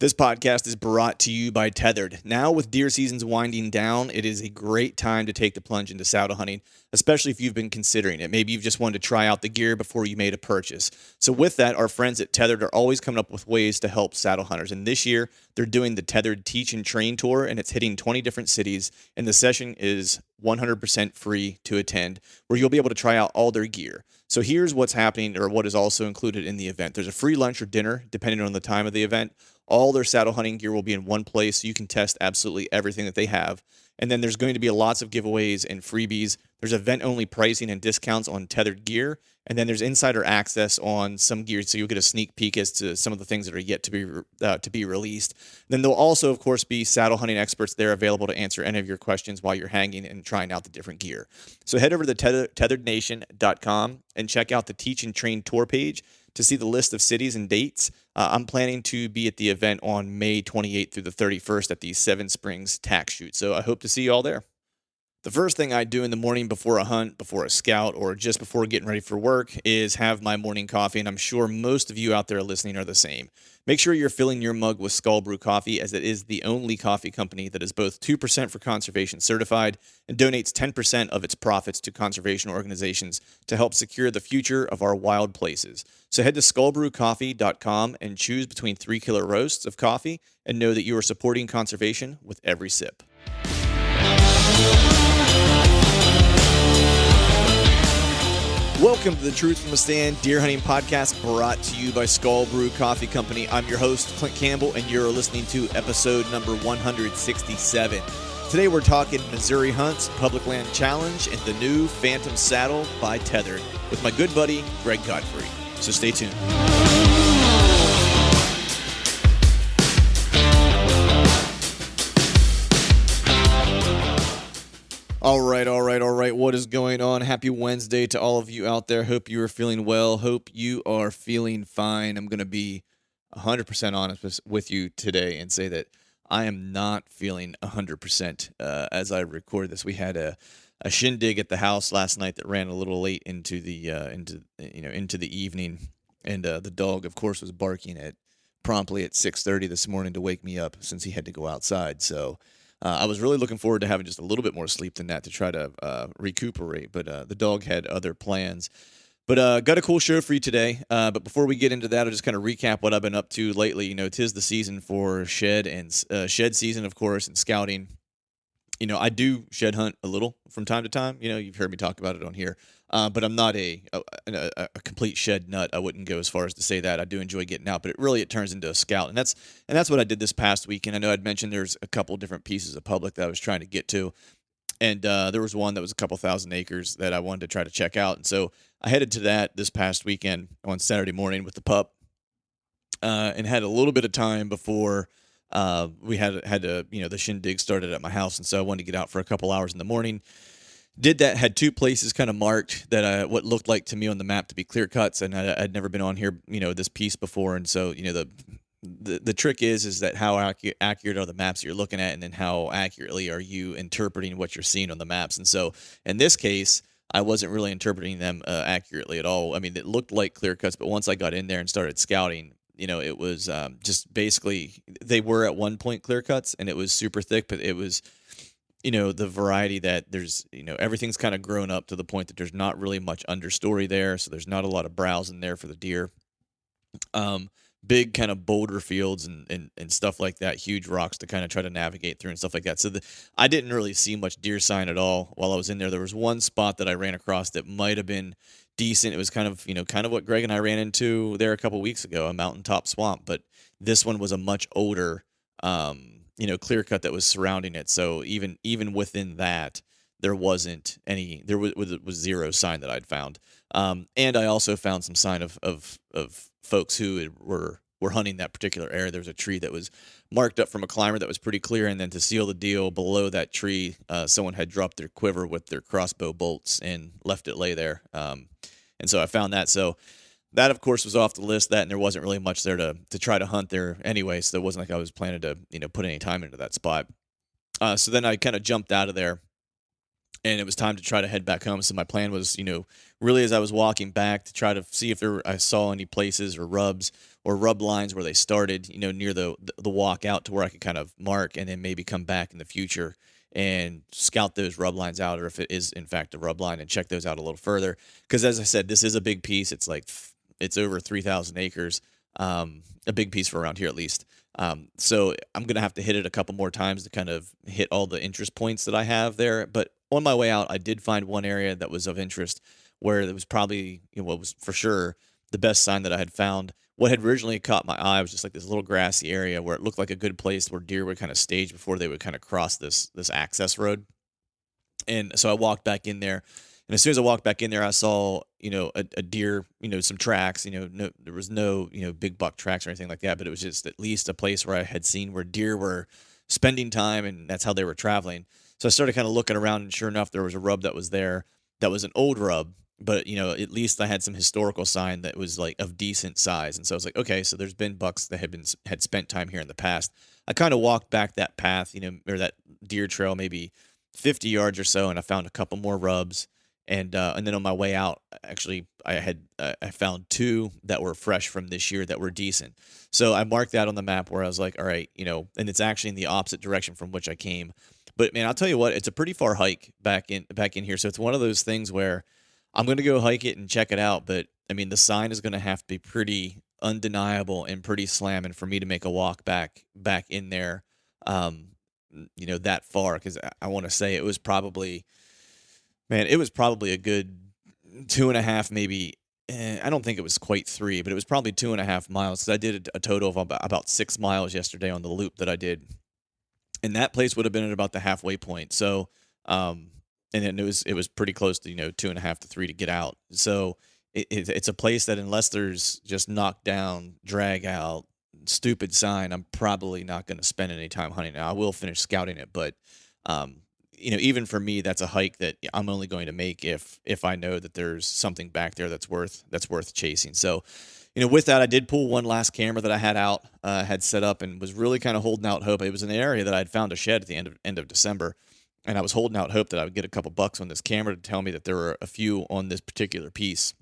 This podcast is brought to you by Tethrd. Now, with deer seasons winding down, it is a great time to take the plunge into saddle hunting, especially if you've been considering it. Maybe you've just wanted to try out the gear before you made a purchase. So with that, our friends at Tethrd are always coming up with ways to help saddle hunters. And this year, they're doing the Tethrd Teach and Train Tour, and it's hitting 20 different cities. And the session is 100% free to attend, where you'll be able to try out all their gear. So here's what's happening, or what is also included in the event. There's a free lunch or dinner, depending on the time of the event. All their saddle hunting gear will be in one place, so you can test absolutely everything that they have. And then there's going to be lots of giveaways and freebies. There's event-only pricing and discounts on Tethrd gear. And then there's insider access on some gear, so you'll get a sneak peek as to some of the things that are yet to be released. Then there'll also, of course, be saddle hunting experts there available to answer any of your questions while you're hanging and trying out the different gear. So head over to tethrdnation.com and check out the Teach and Train Tour page to see the list of cities and dates. I'm planning to be at the event on May 28th through the 31st at the Seven Springs Tack Shoot, so I hope to see you all there. The first thing I do in the morning before a hunt, before a scout, or just before getting ready for work is have my morning coffee, and I'm sure most of you out there listening are the same. Make sure you're filling your mug with Skull Brew coffee, as it is the only coffee company that is both 2% for conservation certified and donates 10% of its profits to conservation organizations to help secure the future of our wild places. So head to skullbrewcoffee.com and choose between 3 killer roasts of coffee and know that you are supporting conservation with every sip. Welcome to the Truth from the Stand Deer Hunting Podcast, brought to you by Skull Brew Coffee Company. I'm your host, Clint Campbell, and you're listening to episode number 167. Today we're talking Missouri Hunts, Public Land Challenge, and the new Phantom Saddle by Tethrd with my good buddy, Greg Godfrey. So stay tuned. All right. What is going on? Happy Wednesday to all of you out there. Hope you are feeling well. Hope you are feeling fine. I'm going to be 100% honest with you today and say that I am not feeling 100% as I record this. We had a shindig at the house last night that ran a little late into the evening, and the dog, of course, was barking promptly at 6:30 this morning to wake me up since he had to go outside. So I was really looking forward to having just a little bit more sleep than that to try to recuperate, but the dog had other plans. But got a cool show for you today. But before we get into that, I'll just kind of recap what I've been up to lately. You know, 'tis the season for shed season, of course, and scouting. You know, I do shed hunt a little from time to time. You know, you've heard me talk about it on here. But I'm not a complete shed nut. I wouldn't go as far as to say that. I do enjoy getting out, but it turns into a scout, and that's what I did this past weekend. I know I'd mentioned there's a couple different pieces of public that I was trying to get to, and there was one that was a couple thousand acres that I wanted to try to check out, and so I headed to that this past weekend on Saturday morning with the pup, and had a little bit of time before we had to, the shindig started at my house, and so I wanted to get out for a couple hours in the morning. Did that, had two places kind of marked that what looked like to me on the map to be clear cuts, and I'd never been on here, this piece before, and so, the trick is that how accurate are the maps you're looking at, and then how accurately are you interpreting what you're seeing on the maps. And so in this case, I wasn't really interpreting them accurately at all. I mean, it looked like clear cuts, but once I got in there and started scouting, it was just basically, they were at one point clear cuts, and it was super thick, but it was, the variety that there's, everything's kind of grown up to the point that there's not really much understory there. So there's not a lot of browse in there for the deer. Big kind of boulder fields and stuff like that, huge rocks to kind of try to navigate through and stuff like that. So I didn't really see much deer sign at all while I was in there. There was one spot that I ran across that might have been decent. It was kind of what Greg and I ran into there a couple weeks ago, a mountaintop swamp, but this one was a much older, clear cut that was surrounding it. So even within that, there wasn't any, there was zero sign that I'd found. And I also found some sign of folks who were hunting that particular area. There was a tree that was marked up from a climber that was pretty clear. And then to seal the deal, below that tree, someone had dropped their quiver with their crossbow bolts and left it lay there. And so I found that. So that, of course, was off the list, and there wasn't really much there to try to hunt there anyway, so it wasn't like I was planning to, put any time into that spot. So then I kind of jumped out of there, and it was time to try to head back home. So my plan was, really as I was walking back to try to see if I saw any places or rubs or rub lines where they started, near the walk out to where I could kind of mark and then maybe come back in the future and scout those rub lines out, or if it is in fact a rub line, and check those out a little further. Because as I said, this is a big piece. It's over 3,000 acres, a big piece for around here at least. So I'm gonna have to hit it a couple more times to kind of hit all the interest points that I have there. But on my way out, I did find one area that was of interest where it was probably, what was for sure the best sign that I had found. What had originally caught my eye was just like this little grassy area where it looked like a good place where deer would kind of stage before they would kind of cross this access road. And so I walked back in there, and as soon as I walked back in there, I saw, a deer, some tracks, no, there was no, big buck tracks or anything like that, but it was just at least a place where I had seen where deer were spending time, and that's how they were traveling. So I started kind of looking around, and sure enough, there was a rub that was there that was an old rub, but, at least I had some historical sign that was like of decent size. And so I was like, okay, so there's been bucks that had spent time here in the past. I kind of walked back that path, or that deer trail, maybe 50 yards or so, and I found a couple more rubs. And then on my way out, actually, I found two that were fresh from this year that were decent. So I marked that on the map where I was like, all right, and it's actually in the opposite direction from which I came. But man, I'll tell you what, it's a pretty far hike back in here. So it's one of those things where I'm going to go hike it and check it out. But I mean, the sign is going to have to be pretty undeniable and pretty slamming for me to make a walk back in there. Um, that far, because I want to say it was probably, man, it was probably a good 2.5, maybe. I don't think it was quite 3, but it was probably 2.5 miles. 'Cause I did a total of about 6 miles yesterday on the loop that I did, and that place would have been at about the halfway point. So, and then it was pretty close to 2.5 to 3 to get out. So it's a place that unless there's just knocked down, drag out, stupid sign, I'm probably not going to spend any time hunting. Now I will finish scouting it, but um, even for me, that's a hike that I'm only going to make if I know that there's something back there that's worth chasing. So, with that, I did pull one last camera that I had out, had set up, and was really kind of holding out hope. It was an area that I'd found a shed at the end of December, and I was holding out hope that I would get a couple bucks on this camera to tell me that there were a few on this particular piece.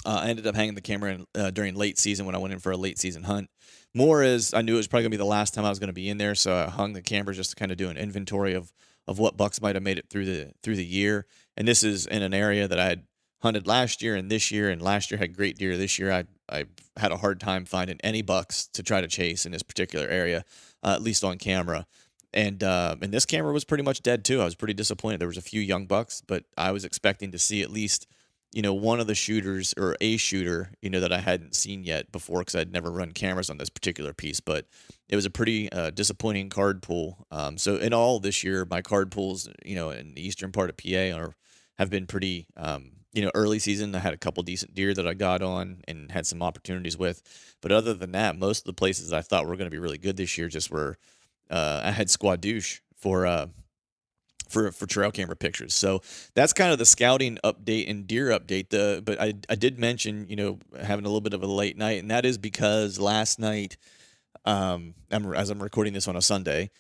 I ended up hanging the camera in, during late season when I went in for a late season hunt. More as I knew it was probably gonna be the last time I was gonna be in there, so I hung the camera just to kind of do an inventory of what bucks might have made it through the year. And this is in an area that I had hunted last year and this year, and last year had great deer. This year I had a hard time finding any bucks to try to chase in this particular area, at least on camera. And this camera was pretty much dead too. I was pretty disappointed. There was a few young bucks, but I was expecting to see at least one of the shooters or a shooter, that I hadn't seen yet before because I'd never run cameras on this particular piece. But it was a pretty disappointing card pool. So in all this year, my card pools, in the eastern part of PA have been pretty, early season. I had a couple decent deer that I got on and had some opportunities with. But other than that, most of the places I thought were going to be really good this year just were, I had squadouche for trail camera pictures. So that's kind of the scouting update and deer update. But I did mention, having a little bit of a late night, and that is because last night, as I'm recording this on a Sunday,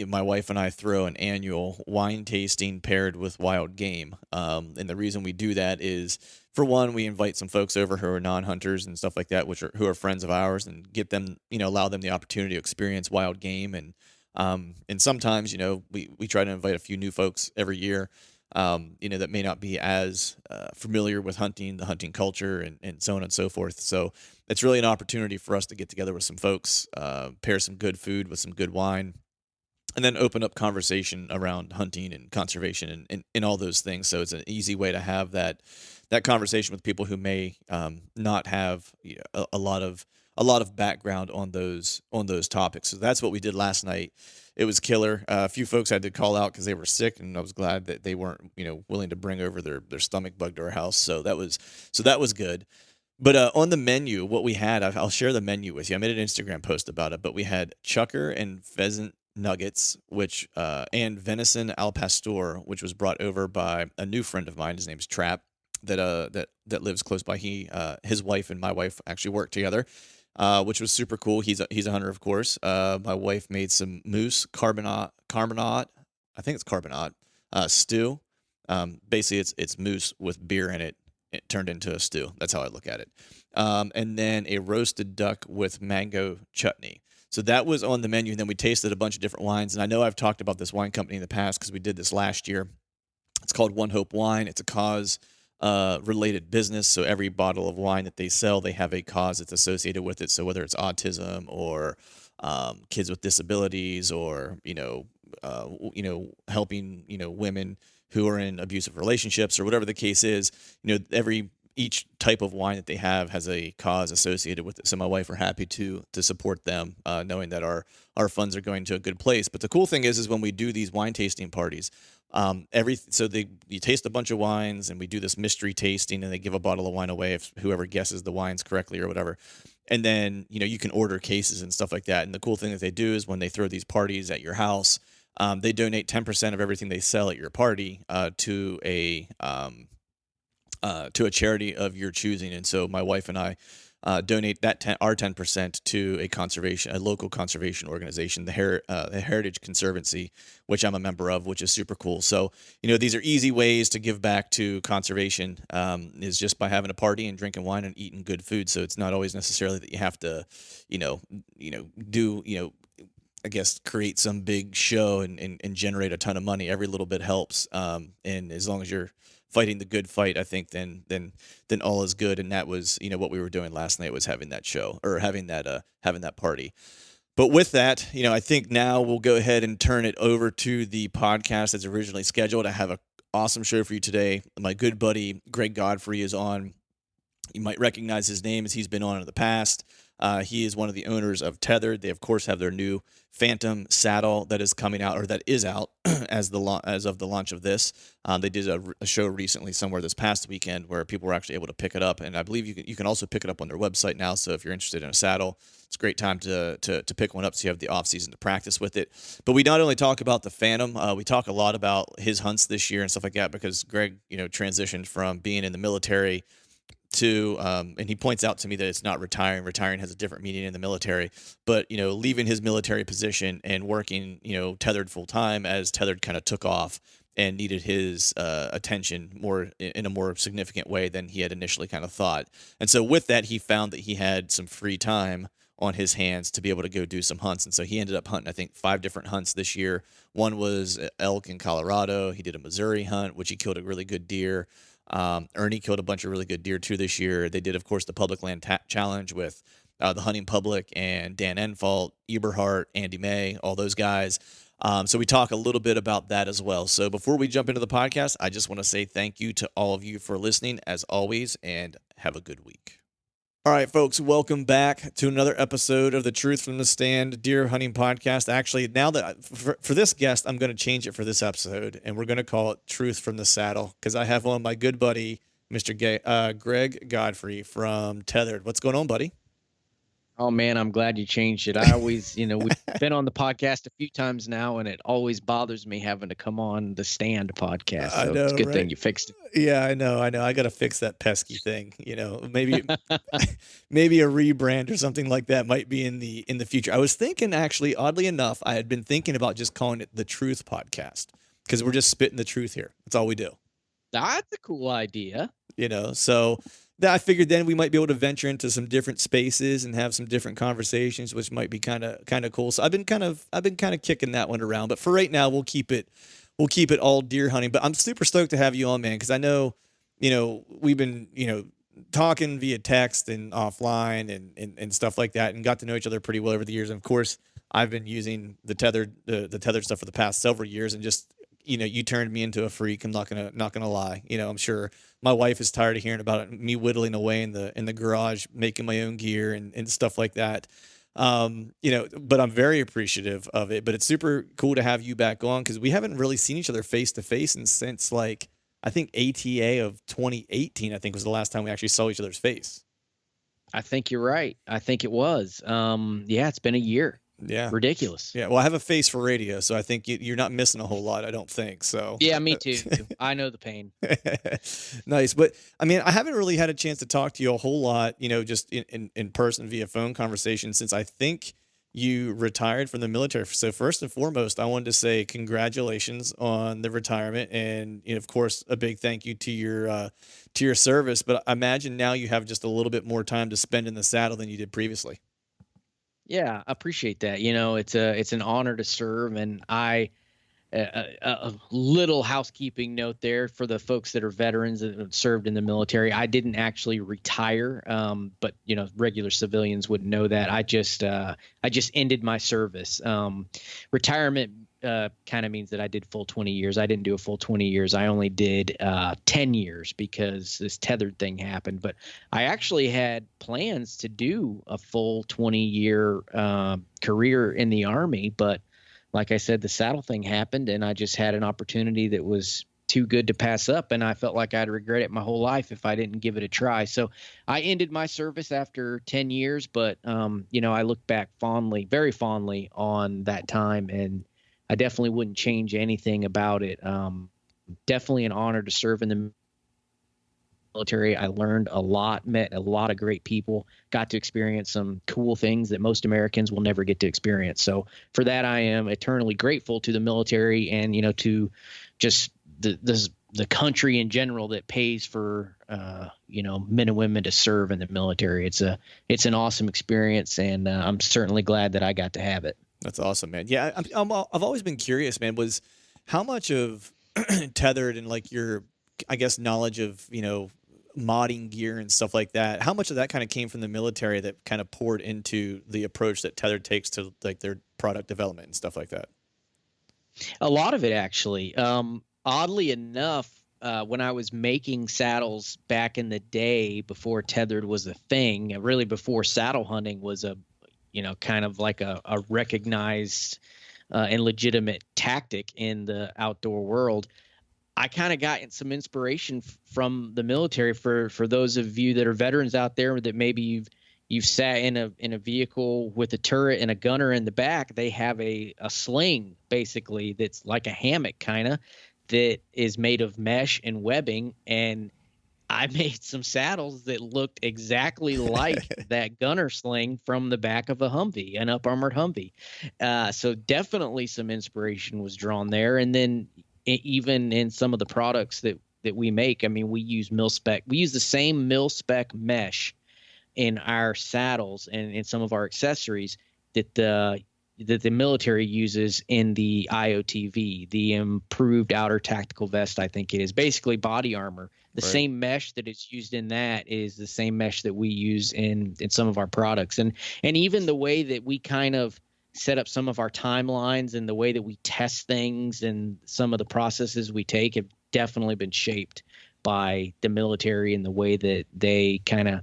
my wife and I throw an annual wine tasting paired with wild game. And the reason we do that is, for one, we invite some folks over who are non-hunters and stuff like that, who are friends of ours, and get them, allow them the opportunity to experience wild game. And sometimes, we try to invite a few new folks every year, that may not be as familiar with hunting, the hunting culture, and so on and so forth. So it's really an opportunity for us to get together with some folks, pair some good food with some good wine, and then open up conversation around hunting and conservation and all those things. So it's an easy way to have that conversation with people who may not have a lot of background on those topics. So that's what we did last night. It was killer. A few folks had to call out because they were sick, and I was glad that they weren't willing to bring over their stomach bug to our house. So that was good. But on the menu, what we had, I'll share the menu with you. I made an Instagram post about it, but we had chucker and pheasant nuggets, which and venison al pastor, which was brought over by a new friend of mine. His name's Trap, that lives close by. His wife and my wife actually work together, which was super cool. He's a hunter, of course. My wife made some moose carbonate. I think it's carbonate stew. Basically, it's moose with beer in it. It turned into a stew. That's how I look at it. and then a roasted duck with mango chutney. So that was on the menu, and then we tasted a bunch of different wines. And I know I've talked about this wine company in the past because we did this last year. It's called One Hope Wine. It's a cause related business. So every bottle of wine that they sell, they have a cause that's associated with it. So whether it's autism or kids with disabilities, or helping women who are in abusive relationships, or whatever the case is, each type of wine that they have has a cause associated with it. So my wife are happy to support them, knowing that our funds are going to a good place. But the cool thing is when we do these wine tasting parties, you taste a bunch of wines, and we do this mystery tasting, and they give a bottle of wine away if whoever guesses the wines correctly or whatever. And then you can order cases and stuff like that. And the cool thing that they do is when they throw these parties at your house, they donate 10% of everything they sell at your party to a charity of your choosing. And so my wife and I donate our 10% to a local conservation organization, the Heritage Conservancy, which I'm a member of, which is super cool. So these are easy ways to give back to conservation, is just by having a party and drinking wine and eating good food. So it's not always necessarily that you have to I guess create some big show and generate a ton of money. Every little bit helps, and as long as you're fighting the good fight, I think then all is good. And that was what we were doing last night, was having that show, or having that party. But with that, I think now we'll go ahead and turn it over to the podcast as originally scheduled. I have an awesome show for you today. My good buddy Greg Godfrey is on. You might recognize his name as he's been on in the past. He is one of the owners of Tethrd. They, of course, have their new Phantom saddle that is coming out, or that is out as of the launch of this. They did a show recently somewhere this past weekend where people were actually able to pick it up, and I believe you can also pick it up on their website now. So if you're interested in a saddle, it's a great time to pick one up, so you have the off season to practice with it. But we not only talk about the Phantom, we talk a lot about his hunts this year and stuff like that, because Greg, transitioned from being in the military to and he points out to me that it's not retiring. Retiring has a different meaning in the military, but leaving his military position and working Tethrd full time, as Tethrd kind of took off and needed his attention more in a more significant way than he had initially kind of thought. And so with that, he found that he had some free time on his hands to be able to go do some hunts. And so he ended up hunting, I think, 5 different hunts this year. One was elk in Colorado. He did a Missouri hunt, which he killed a really good deer. Ernie killed a bunch of really good deer too this year. They did, of course, the Public Land Challenge with the Hunting Public and Dan Enfalt, Eberhart, Andy May, all those guys. So we talk a little bit about that as well. So before we jump into the podcast, I just want to say thank you to all of you for listening, as always, and have a good week. All right, folks, welcome back to another episode of the Truth from the Stand Deer Hunting Podcast. Actually, now that for this guest, I'm going to change it for this episode, and we're going to call it Truth from the Saddle, because I have on my good buddy, Mr. Greg Godfrey from Tethrd. What's going on, buddy? Oh, man, I'm glad you changed it. I always, we've been on the podcast a few times now, and it always bothers me having to come on the Stand podcast. So it's a good thing you fixed it. Yeah, I know. I got to fix that pesky thing. Maybe maybe a rebrand or something like that might be in the future. I was thinking, actually, oddly enough, I had been thinking about just calling it the Truth Podcast, because we're just spitting the truth here. That's all we do. That's a cool idea. So I figured then we might be able to venture into some different spaces and have some different conversations, which might be kind of cool. So I've been kind of kicking that one around, but for right now we'll keep it all deer hunting. But I'm super stoked to have you on, man, because I know, we've been, talking via text and offline and stuff like that, and got to know each other pretty well over the years. And of course, I've been using the Tethrd stuff for the past several years, and just you turned me into a freak. I'm not gonna lie. I'm sure my wife is tired of hearing about it, me whittling away in the garage, making my own gear and stuff like that. But I'm very appreciative of it. But it's super cool to have you back on, because we haven't really seen each other face to face since I think ATA of 2018. I think was the last time we actually saw each other's face. I think you're right. I think it was. Yeah, it's been a year. Yeah. Ridiculous. Yeah. Well, I have a face for radio, so I think you're not missing a whole lot, I don't think. So yeah, me too. I know the pain. Nice. But I mean, I haven't really had a chance to talk to you a whole lot, just in person via phone conversation, since I think you retired from the military. So first and foremost, I wanted to say congratulations on the retirement, and of course, a big thank you to your service. But I imagine now you have just a little bit more time to spend in the saddle than you did previously. Yeah, I appreciate that. It's an honor to serve, and a little housekeeping note there for the folks that are veterans that have served in the military. I didn't actually retire, but regular civilians wouldn't know that. I just ended my service. Retirement kind of means that I did full 20 years. I didn't do a full 20 years. I only did 10 years because this Tethrd thing happened. But I actually had plans to do a full 20-year career in the Army, but like I said, the saddle thing happened, and I just had an opportunity that was too good to pass up, and I felt like I'd regret it my whole life if I didn't give it a try. So I ended my service after 10 years, but I look back fondly, very fondly on that time, and I definitely wouldn't change anything about it. Definitely an honor to serve in the military. I learned a lot, met a lot of great people, got to experience some cool things that most Americans will never get to experience. So for that, I am eternally grateful to the military and, to just the country in general that pays for, men and women to serve in the military. It's an awesome experience, and I'm certainly glad that I got to have it. That's awesome, man. Yeah, I've always been curious, man, was how much of Tethrd and like your, I guess, knowledge of, modding gear and stuff like that, how much of that kind of came from the military that kind of poured into the approach that Tethrd takes to like their product development and stuff like that? A lot of it, actually. Oddly enough, when I was making saddles back in the day before Tethrd was a thing, really before saddle hunting was kind of like a recognized and legitimate tactic in the outdoor world, I kind of got some inspiration from the military. For those of you that are veterans out there that maybe you've sat in a vehicle with a turret and a gunner in the back, they have a sling basically that's like a hammock kind of, that is made of mesh and webbing, and I made some saddles that looked exactly like that gunner sling from the back of a Humvee, an up armored Humvee. So definitely some inspiration was drawn there. And then even in some of the products that we make, I mean, we use the same mil spec mesh in our saddles and in some of our accessories that the military uses in the IOTV, the improved outer tactical vest. I think it is basically body armor. The Right. same mesh that is used in that is the same mesh that we use in some of our products. And even the way that we kind of set up some of our timelines and the way that we test things and some of the processes we take have definitely been shaped by the military and the way that they kind of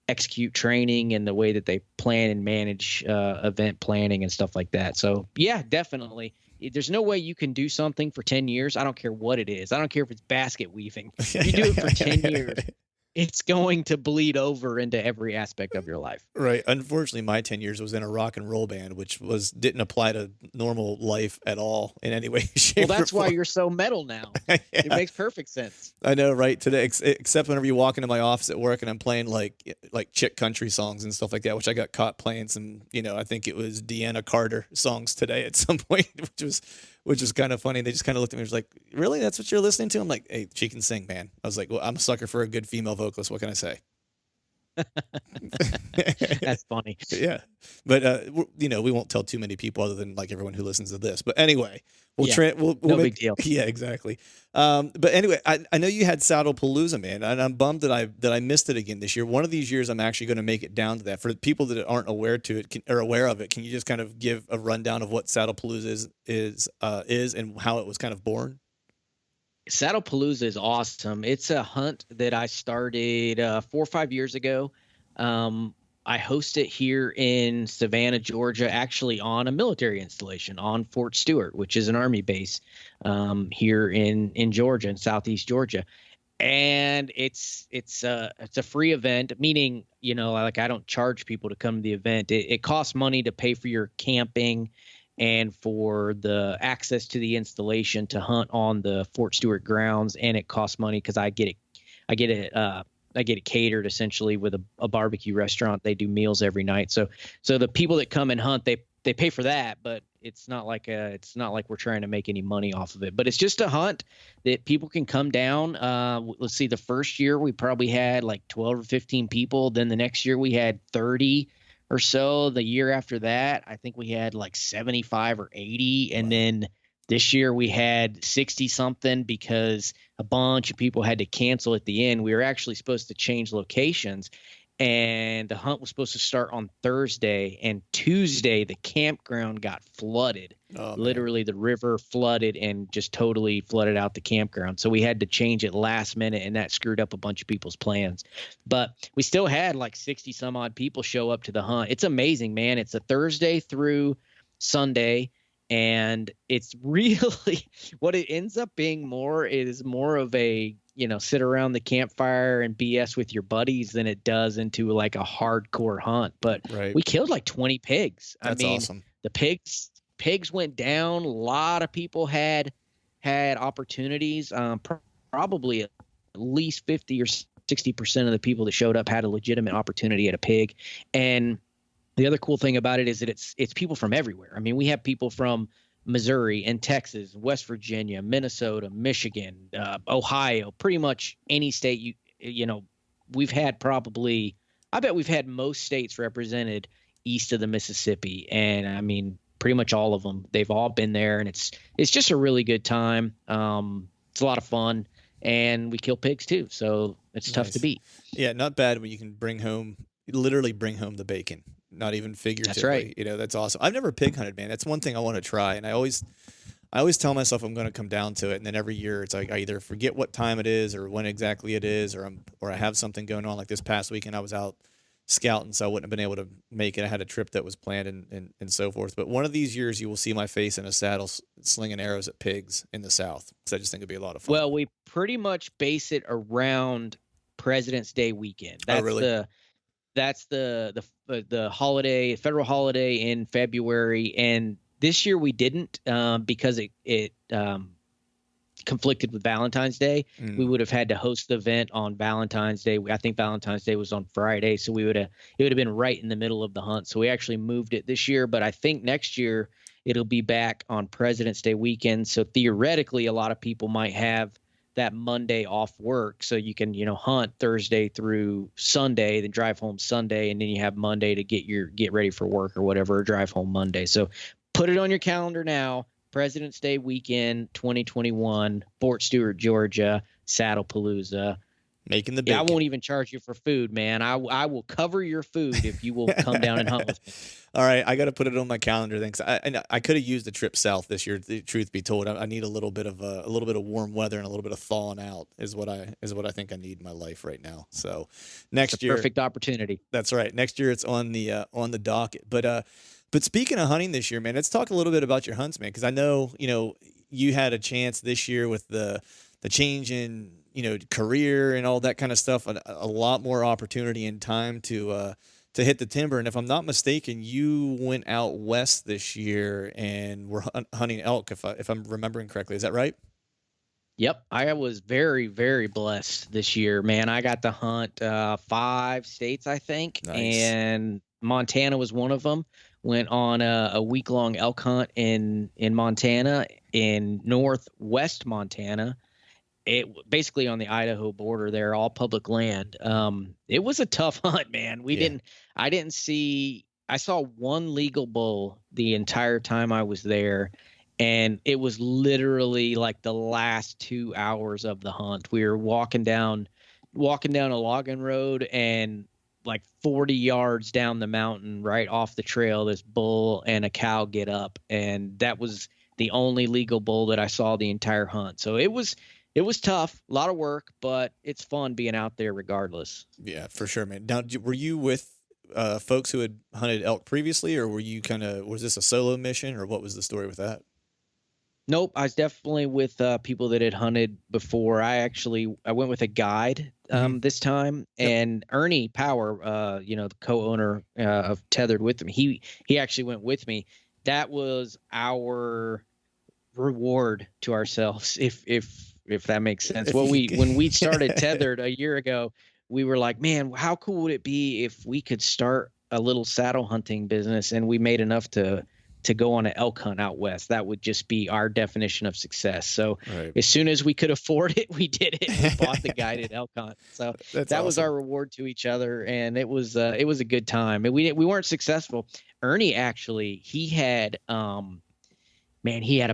execute training and the way that they plan and manage event planning and stuff like that. So yeah, definitely. There's no way you can do something for 10 years. I don't care what it is. I don't care if it's basket weaving. You do it for 10 years, it's going to bleed over into every aspect of your life. Right. Unfortunately, my 10 years was in a rock and roll band, which didn't apply to normal life at all in any way, shape, well, that's or why form. you're so metal now. Yeah. It makes perfect sense. I know, right? Today, except whenever you walk into my office at work and I'm playing like chick country songs and stuff like that, which I got caught playing some, I think it was Deanna Carter songs today at some point, which was kind of funny. They just kind of looked at me and was like, "Really? That's what you're listening to?" I'm like, "Hey, she can sing, man." I was like, "Well, I'm a sucker for a good female vocalist. What can I say?" That's funny. Yeah, but we won't tell too many people other than like everyone who listens to this. But anyway, we'll no make, big deal. Yeah, exactly. But anyway, I know you had Saddle Palooza, man, and I'm bummed that I missed it again this year. One of these years, I'm actually going to make it down to that. For people that aren't aware of it, can you just kind of give a rundown of what Saddle Palooza is and how it was kind of born? Saddle Palooza is awesome. It's a hunt that I started 4 or 5 years ago. I host it here in Savannah, Georgia, actually on a military installation on Fort Stewart, which is an Army base here in Georgia, in Southeast Georgia. And it's a free event, meaning, like I don't charge people to come to the event. It costs money to pay for your camping and for the access to the installation to hunt on the Fort Stewart grounds. And it costs money because I get it catered essentially with a barbecue restaurant. They do meals every night. So the people that come and hunt, they they pay for that, but it's not like we're trying to make any money off of it. But it's just a hunt that people can come down. Let's see, the first year we probably had like 12 or 15 people. Then the next year we had 30 or so. The year after that, I think we had like 75 or 80. And then this year we had 60 something because a bunch of people had to cancel at the end. We were actually supposed to change locations, and the hunt was supposed to start on Thursday, and Tuesday the campground got flooded. Oh, man. Literally, the river flooded and just totally flooded out the campground. So we had to change it last minute, and that screwed up a bunch of people's plans. But we still had like 60 some odd people show up to the hunt. It's amazing, man. It's a Thursday through Sunday, and it's really what it ends up being more is more of a, sit around the campfire and BS with your buddies than it does into like a hardcore hunt. But Right. we killed like 20 pigs. That's I mean, awesome. the pigs went down. A lot of people had opportunities. Probably at least 50 or 60% of the people that showed up had a legitimate opportunity at a pig. And the other cool thing about it is that it's people from everywhere. I mean, we have people from Missouri and Texas, West Virginia, Minnesota, Michigan, Ohio, pretty much any state we've had probably, I bet we've had most states represented east of the Mississippi. And I mean, pretty much all of them, they've all been there, and it's just a really good time. It's a lot of fun, and we kill pigs too. So it's tough to Nice. beat. Yeah, not bad when you can literally bring home the bacon, not even That's right. figuratively. That's awesome. I've never pig hunted, man. That's one thing I want to try, and I always tell myself I'm going to come down to it, and then every year it's like I either forget what time it is or when exactly it is, or I have something going on. Like this past weekend, I was out scouting, so I wouldn't have been able to make it. I had a trip that was planned and so forth. But one of these years, you will see my face in a saddle slinging arrows at pigs in the South, because I just think it'd be a lot of fun. Well, we pretty much base it around President's Day weekend. Oh, really? That's the holiday, federal holiday in February, and this year we didn't because it conflicted with Valentine's Day. We would have had to host the event on Valentine's Day. I think Valentine's Day was on Friday, so it would have been right in the middle of the hunt. So we actually moved it this year, but I think next year it'll be back on President's Day weekend. So theoretically, a lot of people might have that Monday off work, so you can hunt Thursday through Sunday, then drive home Sunday, and then you have Monday to get ready for work or whatever, or drive home Monday. So put it on your calendar now. President's Day weekend 2021, Fort Stewart, Georgia, Saddlepalooza. Making the bacon. Yeah, I won't even charge you for food, man. I will cover your food if you will come down and hunt with me. All right, I got to put it on my calendar then, 'cause I could have used a trip south this year. The truth be told, I need a little bit of warm weather and a little bit of thawing out is what I think I need in my life right now. So next year, perfect opportunity. That's right. Next year it's on the docket. But speaking of hunting this year, man, let's talk a little bit about your hunts, man, because I know you had a chance this year with the change in career and all that kind of stuff, a lot more opportunity and time to hit the timber. And if I'm not mistaken, you went out west this year and were hunting elk, if I'm remembering correctly. Is that right? Yep, I was very, very blessed this year, man. I got to hunt 5 states, I think, Nice. and Montana was one of them. Went on a week-long elk hunt in Montana, in northwest Montana. It basically on the Idaho border there, all public land. It was a tough hunt, man. I saw one legal bull the entire time I was there, and it was literally like the last 2 hours of the hunt. We were walking down a logging road, and like 40 yards down the mountain, right off the trail, this bull and a cow get up, and that was the only legal bull that I saw the entire hunt. So it was tough, a lot of work, but it's fun being out there regardless. Yeah, for sure, man. Now, were you with folks who had hunted elk previously, or was this a solo mission, or what was the story with that? Nope, I was definitely with people that had hunted before. I went with a guide this time, and Ernie Power, the co-owner of Tethrd with him, he actually went with me. That was our reward to ourselves, if that makes sense. When we started Tethrd a year ago, we were like, man, how cool would it be if we could start a little saddle hunting business, and we made enough to to go on an elk hunt out west. That would just be our definition of success. So Right. as soon as we could afford it, we did it. We bought the guided elk hunt. So That's that was awesome. our reward to each other, and it was a good time. And we weren't successful. Ernie actually, he had man, he had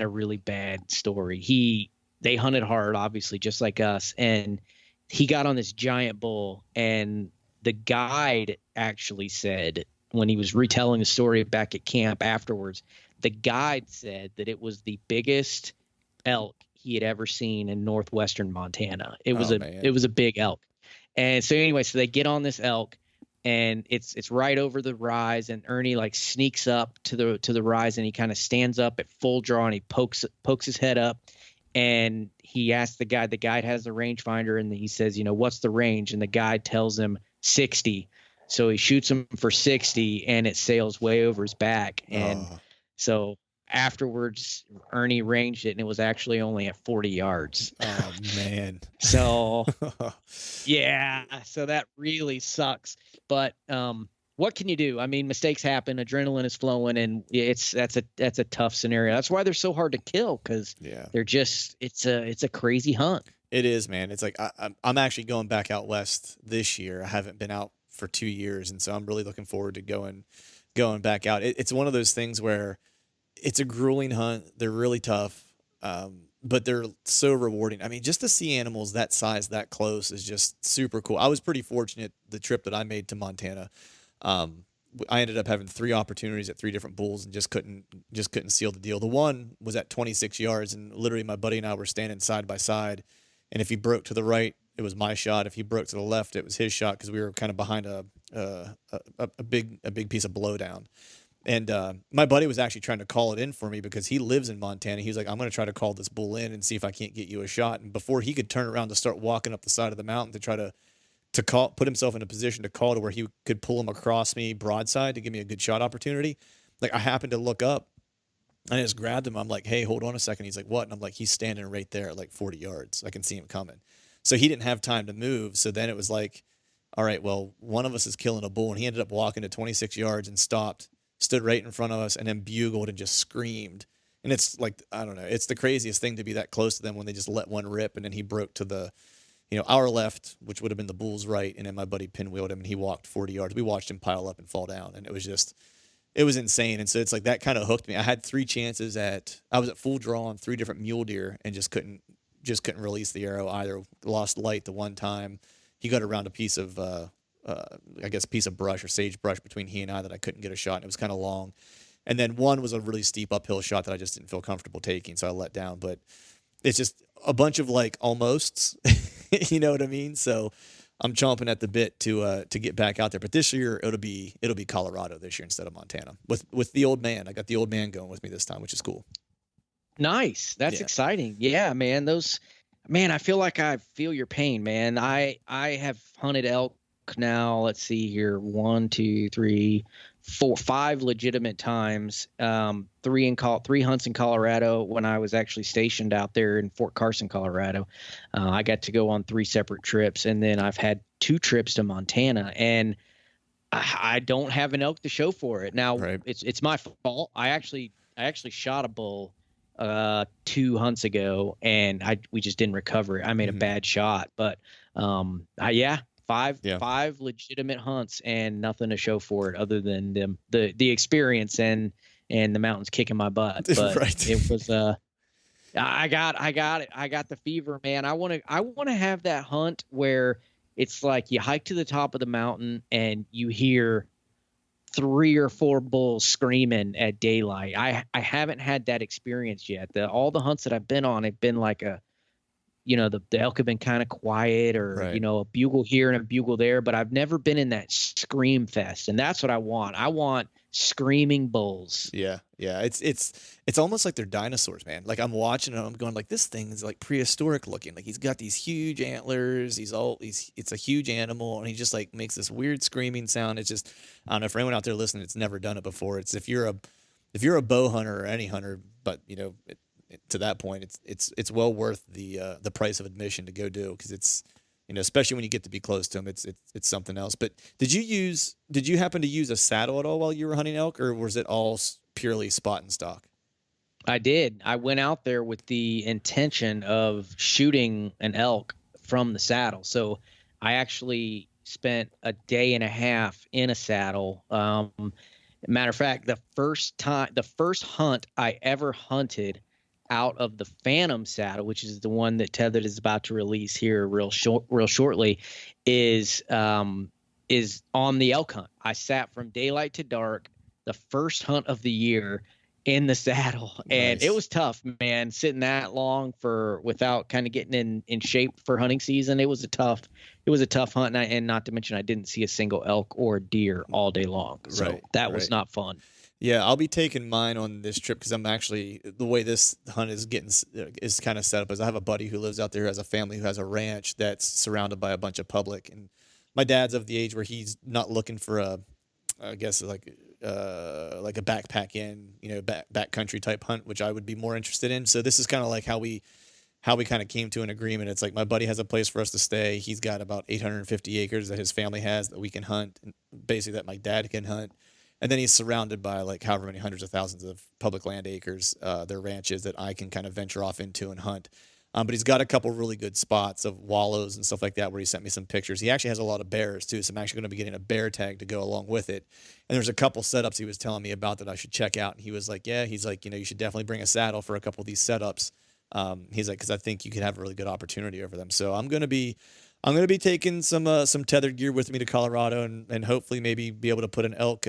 a really bad story. They hunted hard, obviously, just like us, and he got on this giant bull, and the guide actually said when he was retelling the story back at camp afterwards, the guide said that it was the biggest elk he had ever seen in northwestern Montana. Oh It man. was a big elk. And so anyway, so they get on this elk and it's right over the rise, and Ernie like sneaks up to the rise, and he kind of stands up at full draw, and he pokes his head up, and he asks the guide has the rangefinder, and he says, you know, what's the range? And the guide tells him 60. So he shoots him for 60, and it sails way over his back. And Oh. so afterwards, Ernie ranged it, and it was actually only at 40 yards. Oh man. So yeah, so that really sucks. But what can you do? I mean, mistakes happen, adrenaline is flowing, and that's a tough scenario. That's why they're so hard to kill, because Yeah. they're just it's a crazy hunt. It is, man. It's like I'm actually going back out west this year. I haven't been out for 2 years, and so I'm really looking forward to going back out. It's one of those things where it's a grueling hunt. They're really tough, but they're so rewarding. I mean, just to see animals that size that close is just super cool. I was pretty fortunate the trip that I made to Montana. I ended up having 3 opportunities at 3 different bulls and just couldn't seal the deal. The one was at 26 yards, and literally my buddy and I were standing side by side. And if he broke to the right, it was my shot. If he broke to the left, it was his shot, because we were kind of behind a big piece of blowdown. And my buddy was actually trying to call it in for me because he lives in Montana. He was like, I'm going to try to call this bull in and see if I can't get you a shot. And before he could turn around to start walking up the side of the mountain to try to put himself in a position to call to where he could pull him across me broadside to give me a good shot opportunity, like I happened to look up and I just grabbed him. I'm like, hey, hold on a second. He's like, what? And I'm like, he's standing right there at like 40 yards. I can see him coming. So he didn't have time to move. So then it was like, all right, well, one of us is killing a bull. And he ended up walking to 26 yards and stopped, stood right in front of us, and then bugled and just screamed. And it's like, I don't know, it's the craziest thing to be that close to them when they just let one rip. And then he broke to our left, which would have been the bull's right. And then my buddy pinwheeled him and he walked 40 yards. We watched him pile up and fall down. And it was insane. And so it's like that kind of hooked me. I had 3 chances I was at full draw on 3 different mule deer and just couldn't release the arrow either. Lost light the one time. He got around a piece of, I guess, a piece of brush or sagebrush between he and I that I couldn't get a shot. And it was kind of long. And then one was a really steep uphill shot that I just didn't feel comfortable taking. So I let down. But it's just a bunch of like almosts, you know what I mean? So I'm chomping at the bit to get back out there. But this year it'll be Colorado this year instead of Montana with the old man. I got the old man going with me this time, which is cool. Nice. That's Yeah. exciting. Yeah, man. I feel like I feel your pain, man. I have hunted elk now. Let's see here. 1, 2, 3, 4, 5 legitimate times. 3 hunts in Colorado when I was actually stationed out there in Fort Carson, Colorado. I got to go on 3 separate trips, and then I've had 2 trips to Montana, and I don't have an elk to show for it. Now Right. it's my fault. I actually shot a bull 2 hunts ago, and we just didn't recover it. I made a bad shot, but yeah, five legitimate hunts and nothing to show for it other than the experience and the mountains kicking my butt. But Right. it was I got it. I got the fever, man. I want to have that hunt where it's like you hike to the top of the mountain and you hear 3 or 4 bulls screaming at daylight. I haven't had that experience yet. All the hunts that I've been on have been like the elk have been kind of quiet, or Right. a bugle here and a bugle there, but I've never been in that scream fest, and that's what I want. I want screaming bulls. Yeah. Yeah. It's almost like they're dinosaurs, man. Like I'm watching it, I'm going like, this thing is like prehistoric looking. Like he's got these huge antlers. It's a huge animal, and he just like makes this weird screaming sound. It's just, I don't know, for anyone out there listening that's never done it before. It's if you're a bow hunter or any hunter, but to that point, it's well worth the price of admission to go do, because it's, especially when you get to be close to them, it's something else. But did you happen to use a saddle at all while you were hunting elk, or was it all purely spot and stock? I did. I went out there with the intention of shooting an elk from the saddle. So I actually spent a day and a half in a saddle. Matter of fact, the first hunt I ever hunted out of the Phantom saddle, which is the one that Tethrd is about to release here real shortly, is on the elk hunt. I sat from daylight to dark, the first hunt of the year in the saddle, and it Nice. was tough, man, sitting that long for without kind of getting in shape for hunting season. It was a tough hunt, and not to mention I didn't see a single elk or deer all day long, so Right, that was right. not fun. Yeah, I'll be taking mine on this trip because I'm actually the way this hunt is kind of set up is I have a buddy who lives out there who has a family who has a ranch that's surrounded by a bunch of public, and my dad's of the age where he's not looking for a, I guess like a backpack in, back country type hunt, which I would be more interested in. So this is kind of like how we kind of came to an agreement. It's like my buddy has a place for us to stay. He's got about 850 acres that his family has that we can hunt, and basically that my dad can hunt. And then he's surrounded by like however many hundreds of thousands of public land acres, their ranches that I can kind of venture off into and hunt. But he's got a couple really good spots of wallows and stuff like that where he sent me some pictures. He actually has a lot of bears too, so I'm actually going to be getting a bear tag to go along with it. And there's a couple setups he was telling me about that I should check out. And he was like, "Yeah, he's like, you should definitely bring a saddle for a couple of these setups." He's like, "Because I think you could have a really good opportunity over them." So I'm gonna be taking some tethered gear with me to Colorado, and hopefully maybe be able to put an elk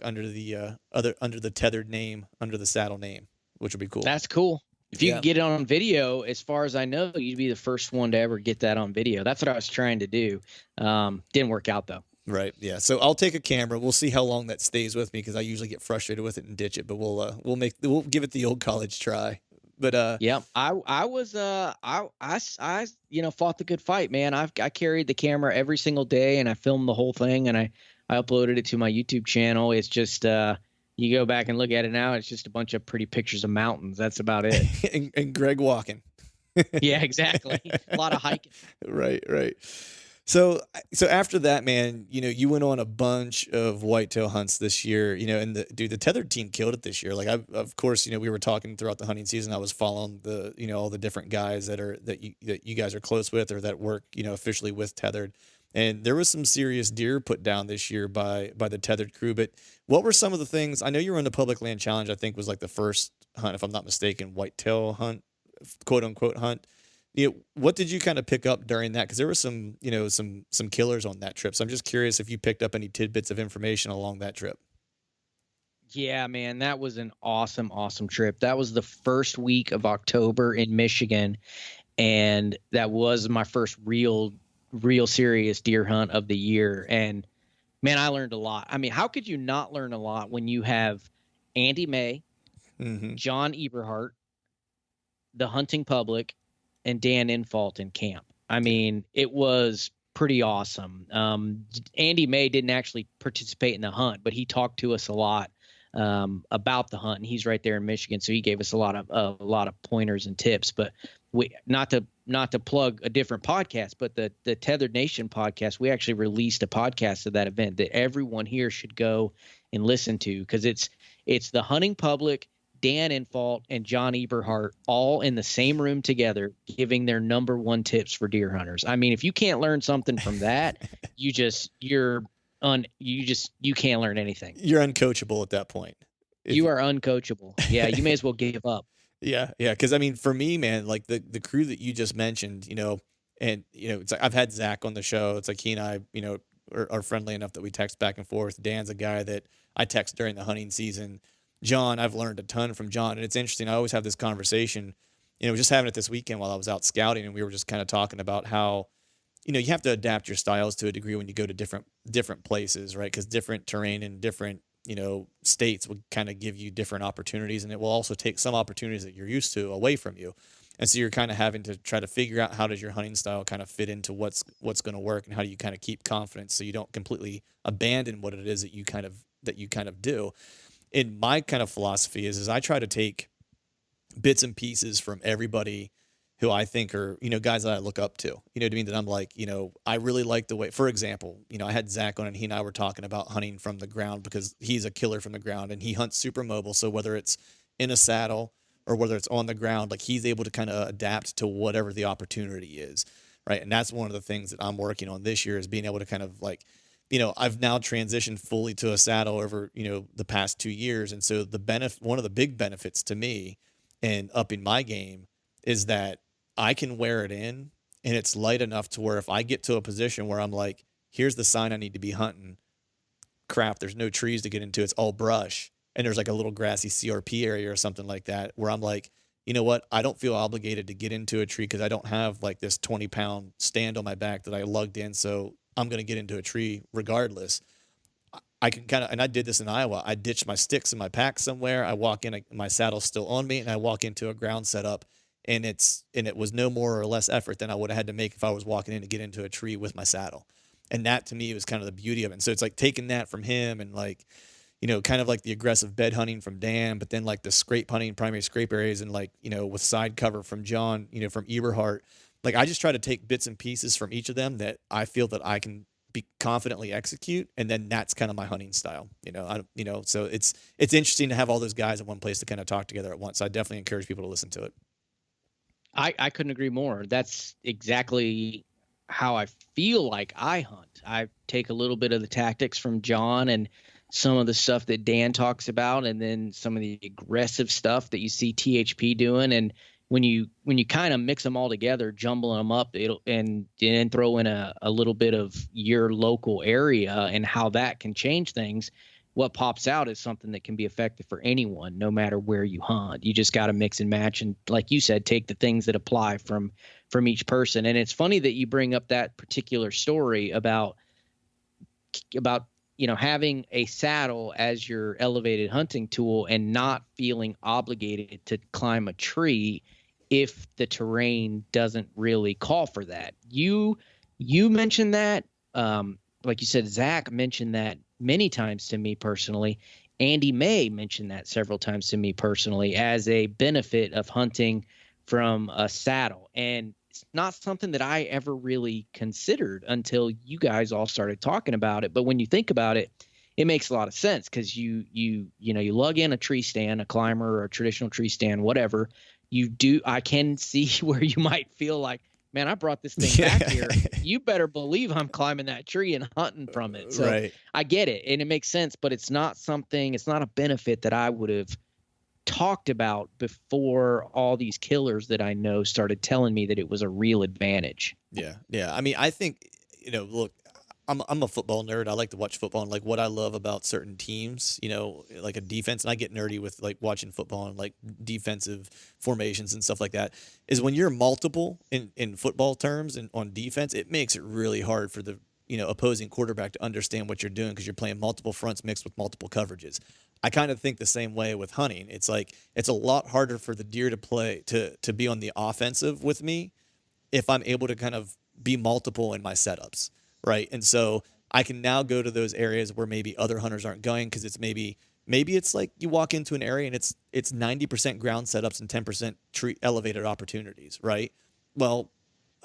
under the tethered name, under the saddle name, which would be cool. That's cool. If you Yeah. could get it on video, as far as I know, you'd be the first one to ever get that on video. That's what I was trying to do. Didn't work out though. Right. Yeah. So I'll take a camera. We'll see how long that stays with me because I usually get frustrated with it and ditch it. But we'll give it the old college try. But Yeah, I was fought the good fight, man. I carried the camera every single day and I filmed the whole thing and I uploaded it to my YouTube channel. It's just you go back and look at it now, it's just a bunch of pretty pictures of mountains. That's about it. and Greg walking. Yeah, exactly. A lot of hiking. Right. Right. So after that, man, you went on a bunch of whitetail hunts this year, and the Tethrd team killed it this year. Like of course, we were talking throughout the hunting season. I was following all the different guys that you guys are close with or that work, officially with Tethrd. And there was some serious deer put down this year by the Tethrd crew. But what were some of the things? I know you were in the Public Land Challenge. I think was like the first hunt, if I'm not mistaken, whitetail hunt, quote unquote hunt. What did you kind of pick up during that? Because there were some killers on that trip. So I'm just curious if you picked up any tidbits of information along that trip. Yeah, man, that was an awesome trip. That was the first week of October in Michigan, and that was my first real serious deer hunt of the year. And man, I learned a lot. I mean, how could you not learn a lot when you have Andy May, Mm-hmm. John Eberhart, the hunting public, and Dan Infalt in camp? I mean, it was pretty awesome. Andy May didn't actually participate in the hunt, but he talked to us a lot about the hunt, and he's right there in Michigan, so he gave us a lot of pointers and tips. But we not to plug a different podcast, but the Tethrd Nation podcast, we actually released a podcast of that event that everyone here should go and listen to because it's the hunting public, Dan Infalt, and John Eberhart all in the same room together giving their number one tips for deer hunters. I mean, if you can't learn something from that, you can't learn anything. You're uncoachable at that point. You are uncoachable. Yeah, you may as well give up. Yeah, yeah. Because I mean, for me, man, like the crew that you just mentioned, and it's like I've had Zach on the show. It's like he and I, are friendly enough that we text back and forth. Dan's a guy that I text during the hunting season. John, I've learned a ton from John, and it's interesting. I always have this conversation, just having it this weekend while I was out scouting, and we were just kind of talking about how, you have to adapt your styles to a degree when you go to different places, right? Because different terrain and different states will kind of give you different opportunities, and it will also take some opportunities that you're used to away from you. And so you're kind of having to try to figure out how does your hunting style kind of fit into what's going to work, and how do you kind of keep confidence so you don't completely abandon what it is that you kind of do. In my kind of philosophy is I try to take bits and pieces from everybody who I think are, guys that I look up to. You know what I mean? That I'm like, I really like the way, for example, I had Zach on and he and I were talking about hunting from the ground because he's a killer from the ground and he hunts super mobile. So whether it's in a saddle or whether it's on the ground, like he's able to kind of adapt to whatever the opportunity is. Right. And that's one of the things that I'm working on this year is being able to kind of like, I've now transitioned fully to a saddle over, the past 2 years. And so one of the big benefits to me and upping my game is that I can wear it in and it's light enough to where if I get to a position where I'm like, here's the sign I need to be hunting, crap, there's no trees to get into, it's all brush. And there's like a little grassy CRP area or something like that where I'm like, you know what? I don't feel obligated to get into a tree because I don't have like this 20-pound stand on my back that I lugged in. So I'm going to get into a tree regardless. I can kind of, and I did this in Iowa. I ditched my sticks in my pack somewhere. I walk in, my saddle's still on me, and I walk into a ground setup, and it was no more or less effort than I would have had to make if I was walking in to get into a tree with my saddle. And that to me was kind of the beauty of it. And so it's like taking that from him and like, kind of like the aggressive bed hunting from Dan, but then like the scrape hunting, primary scrape areas, and like, with side cover from John, from Eberhart. Like I just try to take bits and pieces from each of them that I feel that I can be confidently execute, and then that's kind of my hunting style. So it's interesting to have all those guys in one place to kind of talk together at once. So I definitely encourage people to listen to it. I couldn't agree more. That's exactly how I feel like I hunt. I take a little bit of the tactics from John and some of the stuff that Dan talks about, and then some of the aggressive stuff that you see THP doing. And when you kind of mix them all together, jumbling them up, it'll and then throw in a little bit of your local area and how that can change things. What pops out is something that can be effective for anyone, no matter where you hunt. You just got to mix and match, and like you said, take the things that apply from each person. And it's funny that you bring up that particular story about having a saddle as your elevated hunting tool and not feeling obligated to climb a tree if the terrain doesn't really call for that. You mentioned that, like you said, Zach mentioned that many times to me personally. Andy May mentioned that several times to me personally as a benefit of hunting from a saddle. And it's not something that I ever really considered until you guys all started talking about it. But when you think about it, it makes a lot of sense because you lug in a tree stand, a climber or a traditional tree stand, whatever. I can see where you might feel like, man, I brought this thing back here. You better believe I'm climbing that tree and hunting from it. So right. I get it. And it makes sense, but it's not a benefit that I would have talked about before all these killers that I know started telling me that it was a real advantage. Yeah. Yeah. I mean, I think, look, I'm a football nerd. I like to watch football, and like what I love about certain teams, like a defense, and I get nerdy with like watching football and like defensive formations and stuff like that, is when you're multiple in football terms and on defense, it makes it really hard for the, opposing quarterback to understand what you're doing because you're playing multiple fronts mixed with multiple coverages. I kind of think the same way with hunting. It's like it's a lot harder for the deer to be on the offensive with me if I'm able to kind of be multiple in my setups, right? And so I can now go to those areas where maybe other hunters aren't going because it's maybe it's like you walk into an area and it's 90% ground setups and 10% tree elevated opportunities, right? Well,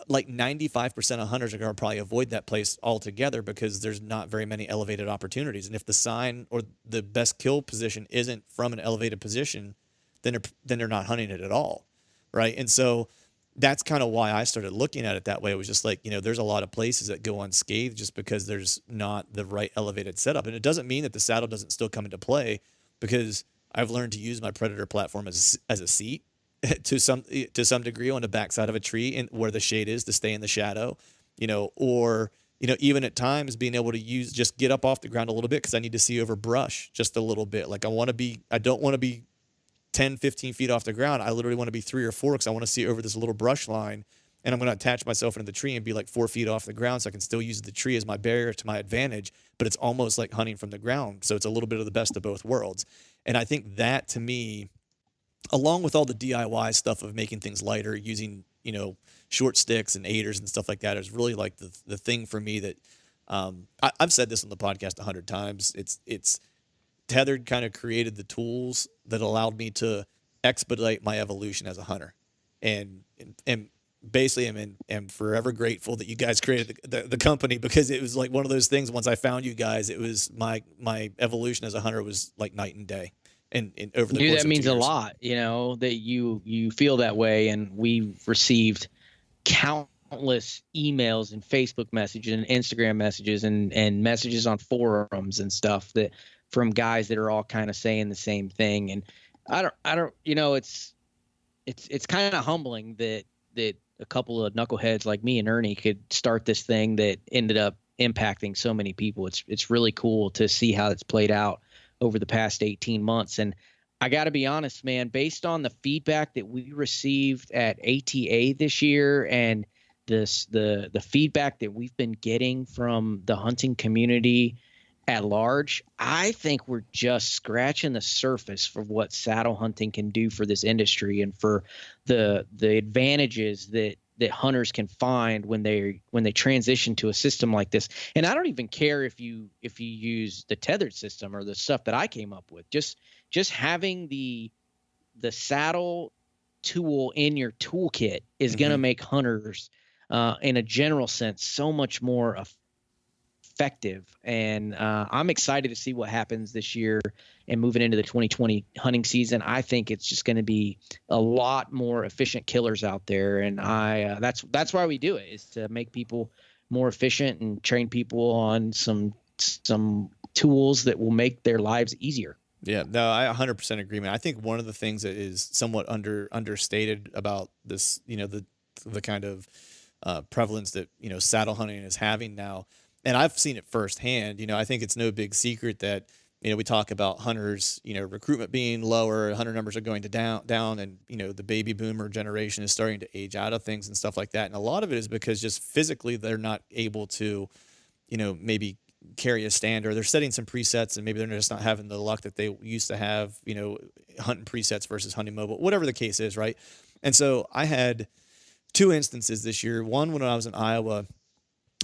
like 95% of hunters are going to probably avoid that place altogether because there's not very many elevated opportunities. And if the sign or the best kill position isn't from an elevated position, then they're not hunting it at all, right? And so that's kind of why I started looking at it that way. It was just like, there's a lot of places that go unscathed just because there's not the right elevated setup. And it doesn't mean that the saddle doesn't still come into play because I've learned to use my Predator platform as a seat to some degree on the backside of a tree and where the shade is to stay in the shadow, or, even at times being able to just get up off the ground a little bit because I need to see over brush just a little bit. Like I don't want to be 10, 15 feet off the ground. I literally want to be 3 or 4 because I want to see over this little brush line, and I'm going to attach myself into the tree and be like 4 feet off the ground so I can still use the tree as my barrier to my advantage, but it's almost like hunting from the ground. So it's a little bit of the best of both worlds. And I think that to me, along with all the DIY stuff of making things lighter, using, short sticks and aiders and stuff like that is really like the thing for me that I've said this on the podcast 100 times. It's Tethrd kind of created the tools that allowed me to expedite my evolution as a hunter. and basically am forever grateful that you guys created the company, because it was like one of those things. Once I found you guys, it was my evolution as a hunter was like night and day, and over the Dude, course that of 2 means a years. lot, that you feel that way. And we received countless emails and Facebook messages and Instagram messages and messages on forums and stuff that from guys that are all kind of saying the same thing. And I don't, it's kind of humbling that a couple of knuckleheads like me and Ernie could start this thing that ended up impacting so many people. It's really cool to see how it's played out over the past 18 months. And I got to be honest, man, based on the feedback that we received at ATA this year and the feedback that we've been getting from the hunting community at large, I think we're just scratching the surface for what saddle hunting can do for this industry and for the advantages that hunters can find when they transition to a system like this. And I don't even care if you use the tethered system or the stuff that I came up with. Just having the saddle tool in your toolkit is going to Mm-hmm. make hunters, in a general sense, so much more effective. And I'm excited to see what happens this year and moving into the 2020 hunting season. I think it's just going to be a lot more efficient killers out there. And that's why we do it, is to make people more efficient and train people on some tools that will make their lives easier. Yeah, no, I 100% agree, man. I think one of the things that is somewhat understated about this, the kind of prevalence that saddle hunting is having now, and I've seen it firsthand. I think it's no big secret that we talk about hunters, recruitment being lower, hunter numbers are going to down, and the baby boomer generation is starting to age out of things and stuff like that. And a lot of it is because just physically they're not able to maybe carry a stand, or they're setting some presets and maybe they're just not having the luck that they used to have, hunting presets versus hunting mobile, whatever the case is, right? And so I had two instances this year. One, when I was in Iowa,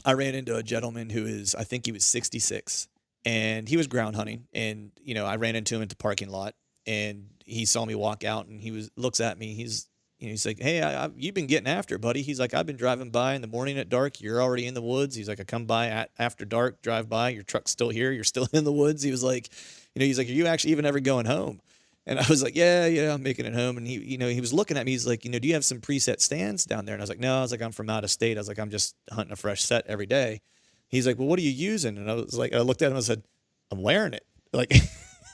I ran into a gentleman who is, I think he was 66, and he was ground hunting. And, I ran into him at the parking lot, and he saw me walk out, and looks at me. He's like, "Hey, you've been getting after it, buddy." He's like, "I've been driving by in the morning at dark. You're already in the woods." He's like, "I come by after dark, drive by. Your truck's still here. You're still in the woods." He was like, he's like, "Are you actually even ever going home?" And I was like, yeah, I'm making it home. And he was looking at me. He's like, "Do you have some preset stands down there?" And I was like, "No." I was like, "I'm from out of state." I was like, "I'm just hunting a fresh set every day." He's like, "Well, what are you using?" And I was like, I looked at him and I said, "I'm wearing it." Like,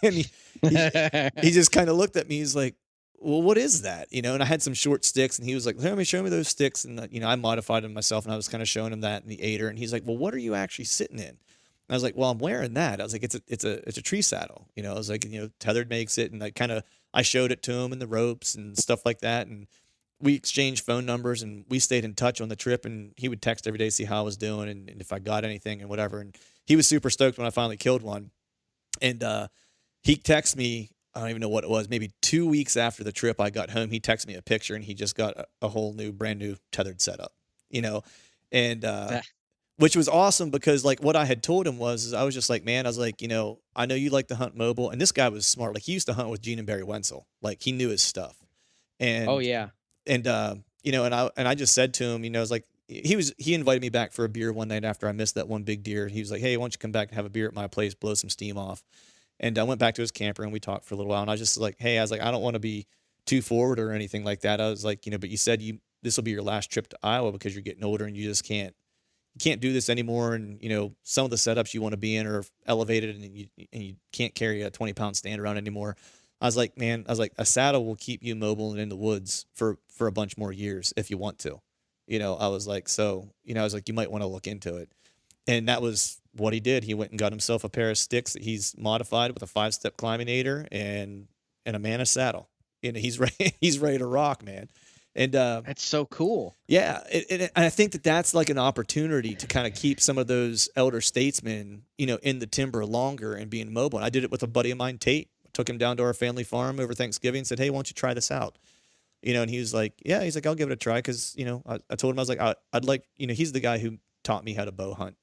and he just kind of looked at me. He's like, "Well, what is that?" And I had some short sticks, and he was like, "Let me show me those sticks." And I modified them myself, and I was kind of showing him that in the aider. And he's like, "Well, what are you actually sitting in?" And I was like, "Well, I'm wearing that." I was like, "It's a tree saddle." I was like, Tethrd makes it, and I showed it to him and the ropes and stuff like that, and we exchanged phone numbers, and we stayed in touch on the trip. And he would text every day, see how I was doing, and if I got anything and whatever. And he was super stoked when I finally killed one. And he texted me, I don't even know what it was, maybe 2 weeks after the trip I got home. He texted me a picture, and he just got a whole brand new tethered setup, and which was awesome, because like what I had told him was I was just like, "Man," I was like, "I know you like to hunt mobile." And this guy was smart. Like, he used to hunt with Gene and Barry Wenzel. Like, he knew his stuff. Oh And yeah. and I just said to him, I was like, he invited me back for a beer one night after I missed that one big deer. He was like, "Hey, why don't you come back and have a beer at my place, blow some steam off?" And I went back to his camper, and we talked for a little while. And I was just like, "Hey," I was like, "I don't want to be too forward or anything like that." I was like, "But you said this will be your last trip to Iowa because you're getting older, and you just can't do this anymore. And some of the setups you want to be in are elevated, and you can't carry a 20-pound stand around anymore." I was like, "Man," I was like, "a saddle will keep you mobile and in the woods for a bunch more years if you want to." I was like, "So," I was like, "You might want to look into it." And that was what he did. He went and got himself a pair of sticks that he's modified with a 5-step climbing aider and a Mana saddle. He's ready. He's ready to rock, man. And That's so cool. yeah, and I think that that's like an opportunity to kind of keep some of those elder statesmen, in the timber longer and being mobile. And I did it with a buddy of mine, Tate. Took him down to our family farm over Thanksgiving and said, "Hey, why don't you try this out?" And he was like, "Yeah." He's like, "I'll give it a try." Because I told him, I was like, I'd like, he's the guy who taught me how to bow hunt.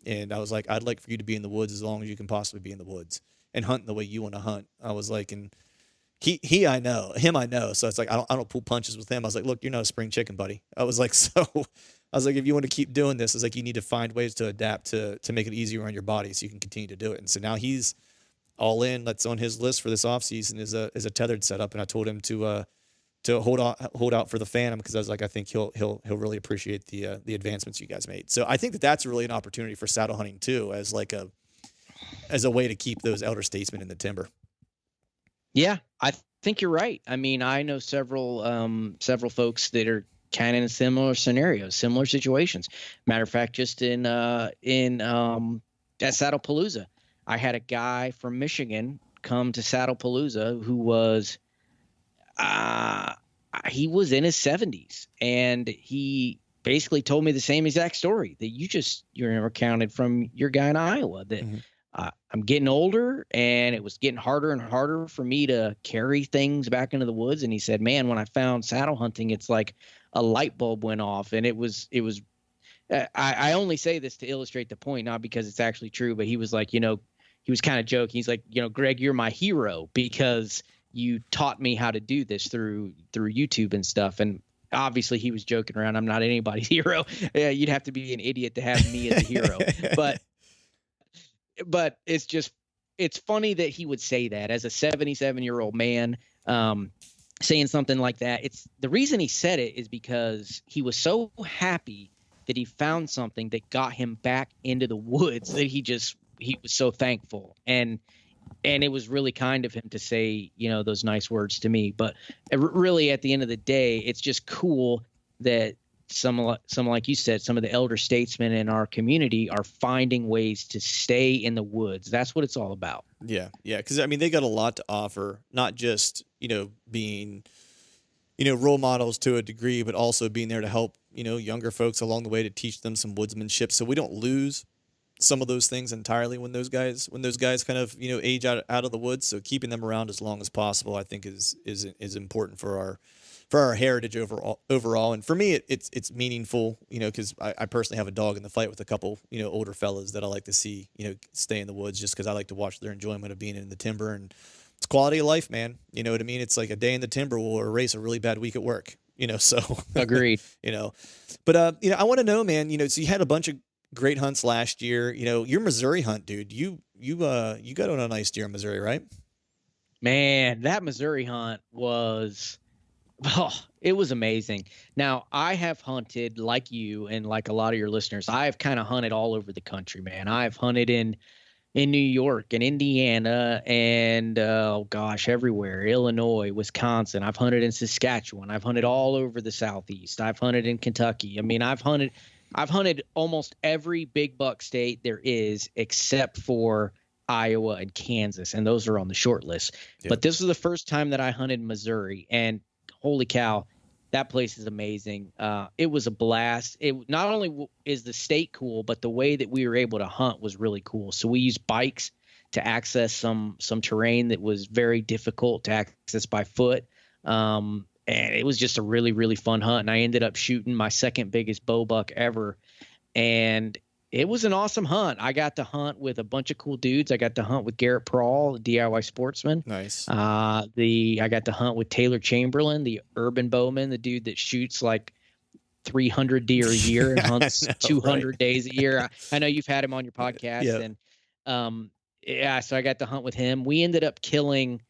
And I was like, "I'd like for you to be in the woods as long as you can possibly be in the woods and hunt the way you want to hunt." I was like, and I know him. I know. So it's like, I don't pull punches with him. I was like, look, you're not a spring chicken, buddy. I was like, so I was like, if you want to keep doing this, it's like, you need to find ways to adapt to make it easier on your body so you can continue to do it. And so now he's all in. That's on his list for this offseason is a tethered setup. And I told him to hold out for the Phantom, because I was like, I think he'll really appreciate the advancements you guys made. So I think that's really an opportunity for saddle hunting too, as a way to keep those elder statesmen in the timber. Yeah, I think you're right. I mean, I know several folks that are kind of in similar scenarios, similar situations. Matter of fact, just in at Saddlepalooza, I had a guy from Michigan come to Saddlepalooza who was he was in his 70s, and he basically told me the same exact story that you recounted from your guy in Iowa, that I'm getting older and it was getting harder and harder for me to carry things back into the woods. And he said, man, when I found saddle hunting, it's like a light bulb went off. And it was I only say this to illustrate the point, not because it's actually true, but he was like, he was kind of joking. He's like, Greg, you're my hero because you taught me how to do this through YouTube and stuff. And obviously he was joking around. I'm not anybody's hero. Yeah, you'd have to be an idiot to have me as a hero. But it's funny that he would say that as a 77-year-old man, saying something like that. It's the reason he said it is because he was so happy that he found something that got him back into the woods that he was so thankful. And it was really kind of him to say, those nice words to me. But really, at the end of the day, it's just cool that some like you said, some of the elder statesmen in our community are finding ways to stay in the woods. That's what it's all about. Yeah. Because I mean, they got a lot to offer, not just being role models to a degree, but also being there to help younger folks along the way, to teach them some woodsmanship, so we don't lose some of those things entirely when those guys kind of age out of the woods. So keeping them around as long as possible, I think is important for our heritage overall. And for me, it's meaningful, because I personally have a dog in the fight with a couple older fellas that I like to see stay in the woods, just because I like to watch their enjoyment of being in the timber. And it's quality of life, man. You know what I mean? It's like a day in the timber will erase a really bad week at work. So Agreed. But I want to know, man. So you had a bunch of great hunts last year. Your Missouri hunt, dude. You got on a nice deer in Missouri, right? Man, that Missouri hunt was, it was amazing. Now, I have hunted like you and like a lot of your listeners. I've kind of hunted all over the country, man. I've hunted in New York and Indiana and everywhere. Illinois, Wisconsin. I've hunted in Saskatchewan. I've hunted all over the Southeast. I've hunted in Kentucky. I mean, I've hunted almost every big buck state there is, except for Iowa and Kansas, and those are on the short list. Yep. But this was the first time that I hunted Missouri, and holy cow, that place is amazing. It was a blast. It not only is the state cool, but the way that we were able to hunt was really cool. So we used bikes to access some terrain that was very difficult to access by foot. And it was just a really, really fun hunt. And I ended up shooting my second biggest bow buck ever. And it was an awesome hunt. I got to hunt with a bunch of cool dudes. I got to hunt with Garrett Prawl, the DIY sportsman. Nice. I got to hunt with Taylor Chamberlain, the urban bowman, the dude that shoots like 300 deer a year and hunts 200 days a year. I know you've had him on your podcast. Yep. And so I got to hunt with him. We ended up killing,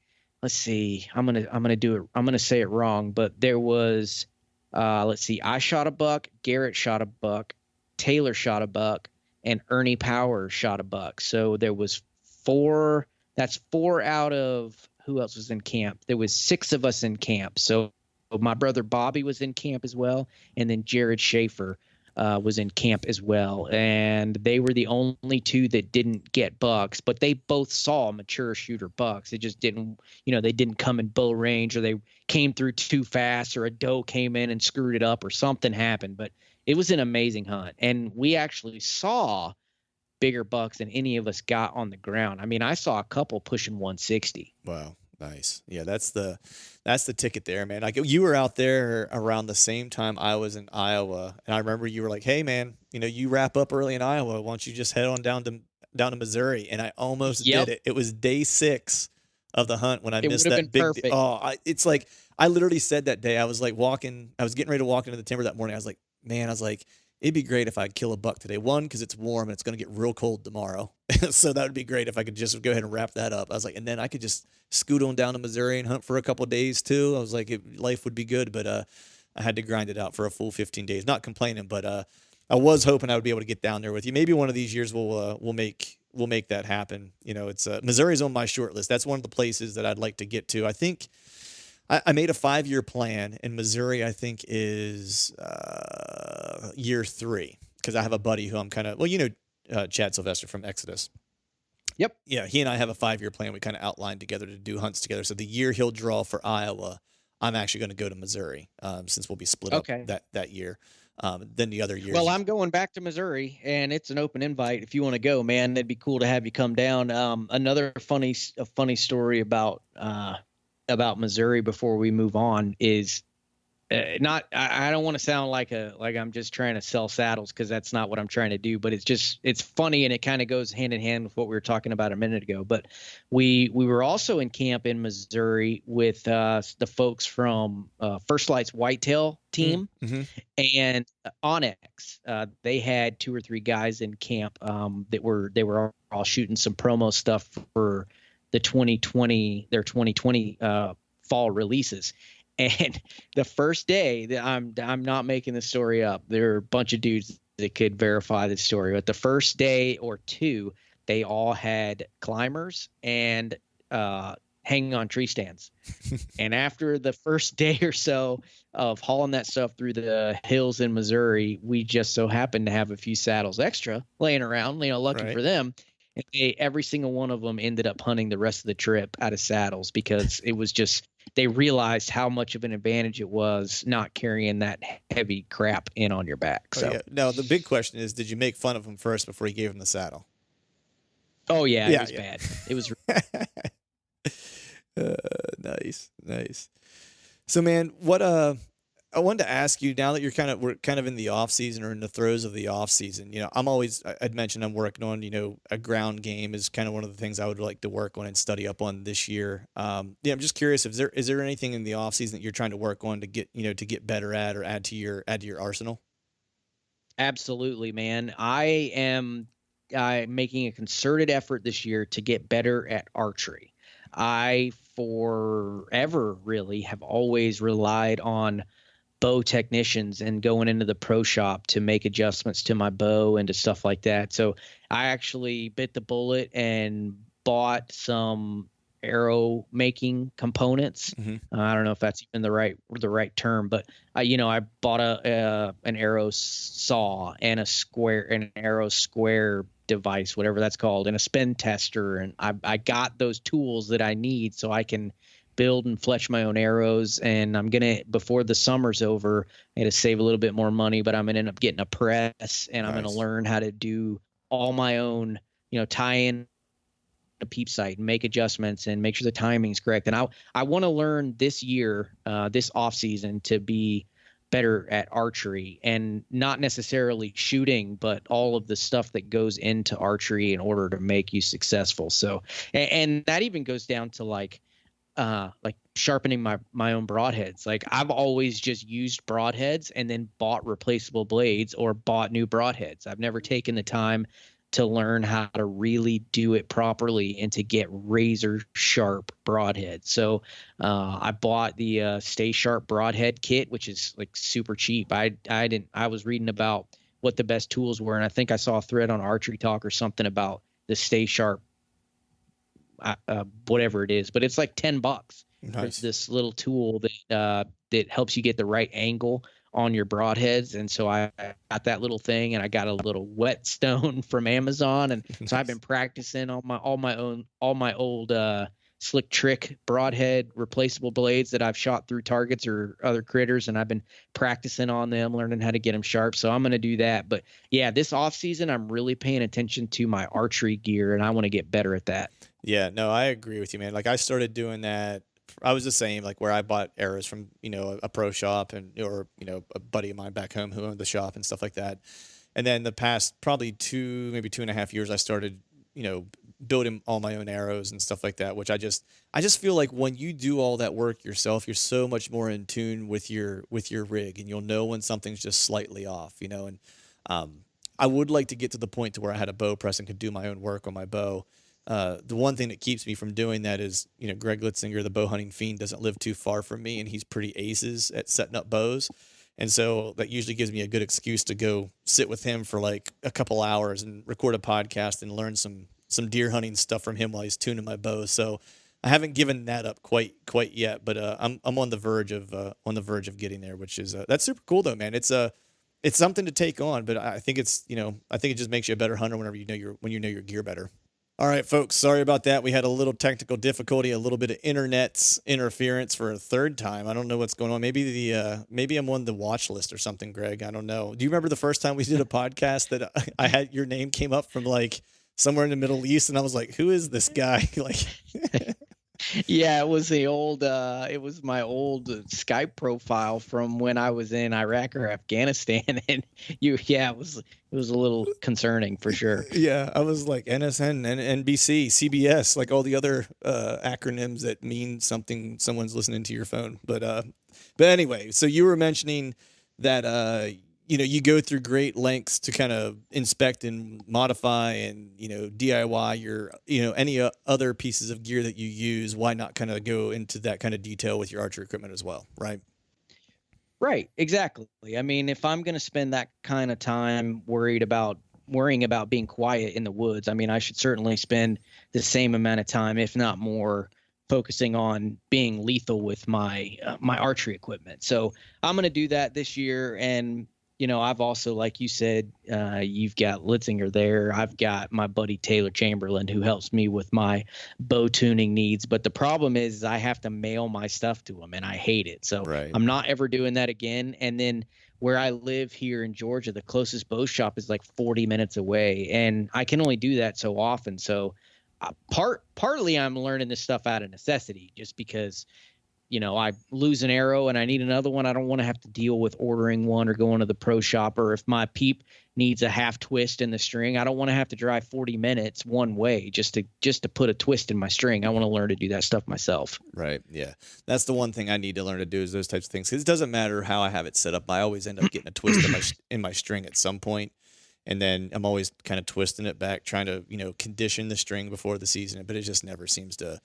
let's see, I'm going to say it wrong, but there was, I shot a buck, Garrett shot a buck, Taylor shot a buck, and Ernie Powers shot a buck. So there was four. That's four out of who else was in camp? There was 6 of us in camp. So my brother Bobby was in camp as well, and then Jared Schaefer was in camp as well. And they were the only 2 that didn't get bucks, but they both saw mature shooter bucks. They just didn't, they didn't come in bow range, or they came through too fast, or a doe came in and screwed it up, or something happened. But it was an amazing hunt, and we actually saw bigger bucks than any of us got on the ground. I mean, I saw a couple pushing 160. Wow. Nice. Yeah. That's the ticket there, man. Like, you were out there around the same time I was in Iowa. And I remember you were like, hey man, you wrap up early in Iowa. Why don't you just head on down to Missouri? And I almost did it. It was day 6 of the hunt when I It would missed have been that big. perfect. Oh, it's like I literally said that day. I was like walking. I was getting ready to walk into the timber that morning. I was like, man, I was like, it'd be great if I could kill a buck today. One, because it's warm and it's going to get real cold tomorrow. So that would be great if I could just go ahead and wrap that up. I was like, and then I could just scoot on down to Missouri and hunt for a couple of days too. I was like, life would be good, but I had to grind it out for a full 15 days. Not complaining, but I was hoping I would be able to get down there with you. Maybe one of these years we'll make that happen. You know, it's Missouri's on my short list. That's one of the places that I'd like to get to. I think I made a 5-year plan, and Missouri I think is year 3 because I have a buddy who I'm kind of Chad Sylvester from Exodus. Yep. Yeah, he and I have a 5-year plan. We kind of outlined together to do hunts together. So the year he'll draw for Iowa, I'm actually going to go to Missouri since we'll be split up Okay. that year. Then the other years, Well, I'm going back to Missouri, and it's an open invite. If you want to go, man, it'd be cool to have you come down. Another funny story about Missouri before we move on is not. I don't want to sound like I'm just trying to sell saddles, because that's not what I'm trying to do. But it's funny, and it kind of goes hand in hand with what we were talking about a minute ago. But we were also in camp in Missouri with the folks from First Light's whitetail team. mm-hmm. And Onyx, they had 2 or 3 guys in camp they were all shooting some promo stuff for their 2020 fall releases. And the first day, that I'm not making the story up, there are a bunch of dudes that could verify the story. But the first day or 2, they all had climbers and hanging on tree stands. And after the first day or so of hauling that stuff through the hills in Missouri, we just so happened to have a few saddles extra laying around, lucky Right. for them. And every single one of them ended up hunting the rest of the trip out of saddles, because it was just, they realized how much of an advantage it was not carrying that heavy crap in on your back. Oh So, yeah. Now the big question is, did you make fun of him first before you gave him the saddle? oh yeah, it Yeah, was yeah. bad. It was. Nice, nice. So, man, what I wanted to ask you, now that we're kind of in the off season or in the throes of the off season. You know, I'd mentioned I'm working on, a ground game is kind of one of the things I would like to work on and study up on this year. Yeah, I'm just curious, is there anything in the off season that you're trying to work on to get better at or add to your arsenal? Absolutely, man. I am making a concerted effort this year to get better at archery. I forever really have always relied on bow technicians and going into the pro shop to make adjustments to my bow and to stuff like that. So I actually bit the bullet and bought some arrow making components. Mm-hmm. I don't know if that's even the right term, but I bought an arrow saw and an arrow square device, whatever that's called, and a spin tester, and I got those tools that I need so I can build and fletch my own arrows. And I'm gonna, before the summer's over, I had to save a little bit more money, but I'm gonna end up getting a press, and I'm gonna Nice. learn how to do all my own, tie in a peep sight and make adjustments and make sure the timing's correct. And I want to learn this year, this off season, to be better at archery, and not necessarily shooting, but all of the stuff that goes into archery in order to make you successful. So, and that even goes down to like sharpening my own broadheads. Like, I've always just used broadheads and then bought replaceable blades or bought new broadheads. I've never taken the time to learn how to really do it properly and to get razor sharp broadheads. So I bought the Stay Sharp broadhead kit, which is like super cheap. I was reading about what the best tools were, and I think I saw a thread on Archery Talk or something about the Stay Sharp, whatever it is, but it's like $10 for Nice. this little tool that helps you get the right angle on your broadheads. And so I got that little thing, and I got a little whetstone from Amazon, and so I've Nice. been practicing on all my old Slick Trick broadhead replaceable blades that I've shot through targets or other critters, and I've been practicing on them, learning how to get them sharp. So I'm going to do that. But yeah, this off season, I'm really paying attention to my archery gear, and I want to get better at that. Yeah, no, I agree with you, man. Like I started doing that. I was the same, like where I bought arrows from, a pro shop or, a buddy of mine back home who owned the shop and stuff like that. And then the past probably maybe 2.5 years, I started, building all my own arrows and stuff like that, which I just feel like when you do all that work yourself, you're so much more in tune with your rig, and you'll know when something's just slightly off, you know. And um, I would like to get to the point to where I had a bow press and could do my own work on my bow. The one thing that keeps me from doing that is, you know, Greg Litzinger, the bow hunting fiend, doesn't live too far from me, and he's pretty aces at setting up bows. And so that usually gives me a good excuse to go sit with him for like a couple hours and record a podcast and learn some deer hunting stuff from him while he's tuning my bow. So I haven't given that up quite yet, but I'm on the verge of getting there, which is that's super cool though, man. It's something to take on, but I think it's, you know, I think it just makes you a better hunter whenever you know your gear better. All right, folks, sorry about that. We had a little technical difficulty, a little bit of internet interference for a third time. I don't know what's going on. Maybe I'm on the watch list or something, Greg. I don't know. Do you remember the first time we did a podcast that I had your name came up from like somewhere in the Middle East, and I was like, who is this guy? Like, Yeah, it was it was my old Skype profile from when I was in Iraq or Afghanistan. And yeah, it was a little concerning for sure. yeah, I was like NSN, NBC, CBS, like all the other acronyms that mean something. Someone's listening to your phone, but anyway, so you were mentioning that you know, you go through great lengths to kind of inspect and modify and, you know, DIY your, you know, any other pieces of gear that you use. Why not kind of go into that kind of detail with your archery equipment as well, right? Right, exactly. I mean, if I'm going to spend that kind of time worrying about being quiet in the woods, I mean, I should certainly spend the same amount of time, if not more, focusing on being lethal with my archery equipment. So I'm going to do that this year. And you know, I've also, like you said, you've got Litzinger there. I've got my buddy Taylor Chamberlain who helps me with my bow tuning needs. But the problem is I have to mail my stuff to him, and I hate it. So Right. I'm not ever doing that again. And then where I live here in Georgia, the closest bow shop is like 40 minutes away, and I can only do that so often. So partly I'm learning this stuff out of necessity, just because you know, I lose an arrow and I need another one. I don't want to have to deal with ordering one or going to the pro shop. Or if my peep needs a half twist in the string, I don't want to have to drive 40 minutes one way just to put a twist in my string. I want to learn to do that stuff myself. Right. Yeah. That's the one thing I need to learn to do is those types of things. Because it doesn't matter how I have it set up. I always end up getting a twist in my string at some point. And then I'm always kind of twisting it back, trying to, you know, condition the string before the season. But it just never seems to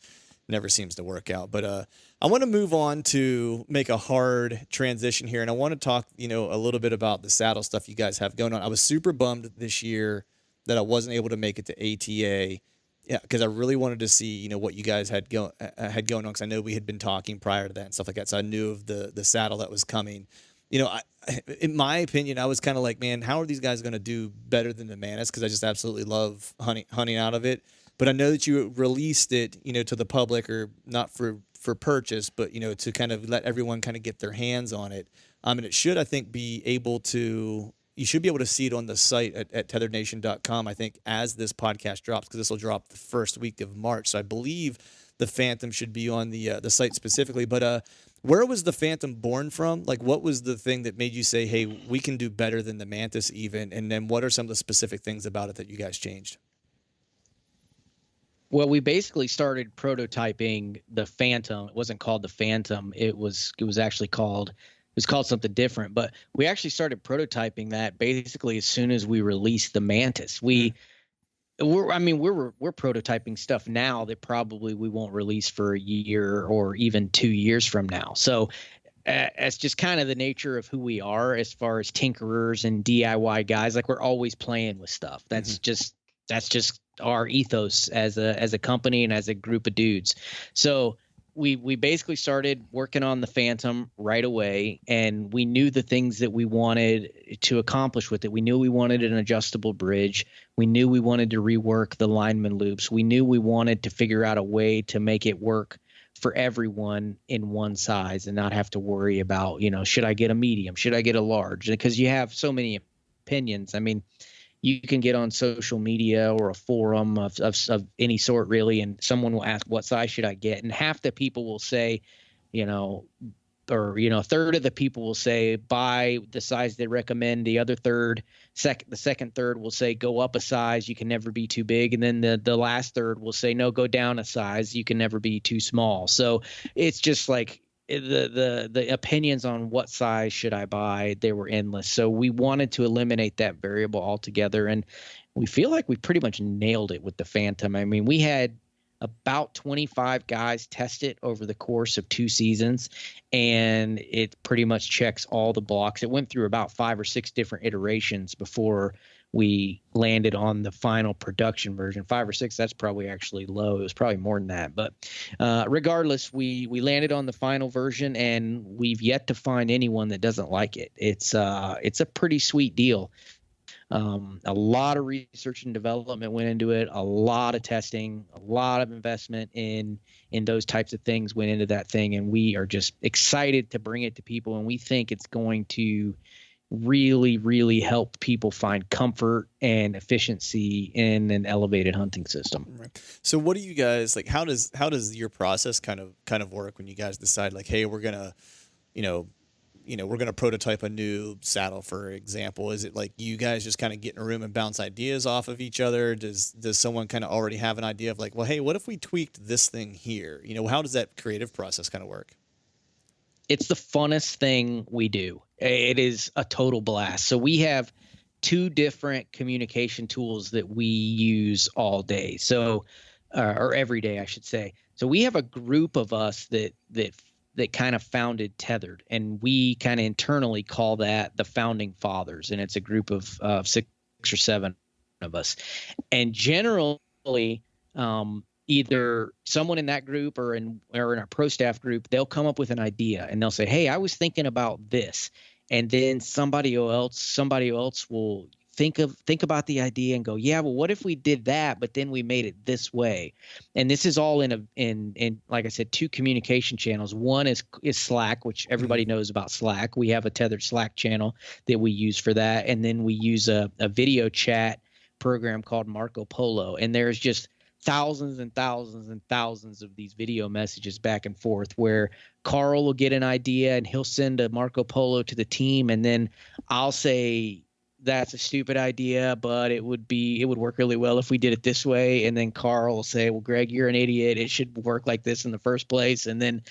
work out. But I want to move on to make a hard transition here, and I want to talk, you know, a little bit about the saddle stuff you guys have going on. I was super bummed this year that I wasn't able to make it to ATA, yeah, because I really wanted to see, you know, what you guys had going on, because I know we had been talking prior to that and stuff like that, so I knew of the saddle that was coming. You know, in my opinion, I was kind of like, man, how are these guys going to do better than the Manus? Because I just absolutely love hunting out of it. But I know that you released it, you know, to the public, or not for purchase, but, you know, to kind of let everyone kind of get their hands on it. And it should, I think, you should be able to see it on the site at tethrdnation.com, I think, as this podcast drops, because this will drop the first week of March. So I believe the Phantom should be on the site specifically. But where was the Phantom born from? Like, what was the thing that made you say, hey, we can do better than the Mantis even? And then what are some of the specific things about it that you guys changed? Well, we basically started prototyping the Phantom. It wasn't called the Phantom. It was actually called something different. But we actually started prototyping that basically as soon as we released the Mantis. We're prototyping stuff now that probably we won't release for a year or even 2 years from now. So it's just kind of the nature of who we are as far as tinkerers and DIY guys. Like, we're always playing with stuff. That's just our ethos as a company and as a group of dudes. So we basically started working on the Phantom right away, and we knew the things that we wanted to accomplish with it. We knew we wanted an adjustable bridge. We knew we wanted to rework the lineman loops. We knew we wanted to figure out a way to make it work for everyone in one size and not have to worry about, you know, should I get a medium? Should I get a large? Because you have so many opinions. I mean, you can get on social media or a forum of any sort, really, and someone will ask, what size should I get? And half the people will say, you know, a third of the people will say buy the size they recommend. The other the second third will say go up a size. You can never be too big. And then the last third will say no, go down a size. You can never be too small. So it's just like the opinions on what size should I buy, they were endless. So we wanted to eliminate that variable altogether, and we feel like we pretty much nailed it with the Phantom. I mean, we had about 25 guys test it over the course of 2 seasons, and it pretty much checks all the blocks. It went through about 5 or 6 different iterations before we landed on the final production version. 5 or 6, that's probably actually low. It was probably more than that. But regardless, we landed on the final version, and we've yet to find anyone that doesn't like it. It's a pretty sweet deal. A lot of research and development went into it, a lot of testing, a lot of investment in those types of things went into that thing, and we are just excited to bring it to people, and we think it's going to really, really help people find comfort and efficiency in an elevated hunting system. Right. So what do you guys like? How does your process kind of work when you guys decide like, hey, we're gonna, you know, we're gonna prototype a new saddle, for example? Is it like you guys just kind of get in a room and bounce ideas off of each other? Does someone kind of already have an idea of like, well, hey, what if we tweaked this thing here? How does that creative process kind of work? It's the funnest thing we do. It is a total blast. So we have 2 different communication tools that we use all day. So, or every day, I should say. So we have a group of us that kind of founded Tethrd, and we kind of internally call that the founding fathers. And it's a group of 6 or 7 of us. And generally, either someone in that group or in our pro staff group, they'll come up with an idea and they'll say, hey, I was thinking about this. And then somebody else will think about the idea and go, yeah, well, what if we did that, but then we made it this way? And this is all in like I said, 2 communication channels. One is Slack, which everybody knows about Slack. We have a Tethrd Slack channel that we use for that. And then we use a video chat program called Marco Polo. And there's just thousands and thousands and thousands of these video messages back and forth where Carl will get an idea and he'll send a Marco Polo to the team, and then I'll say that's a stupid idea, but it would work really well if we did it this way. And then Carl will say, well, Greg, you're an idiot. It should work like this in the first place. And then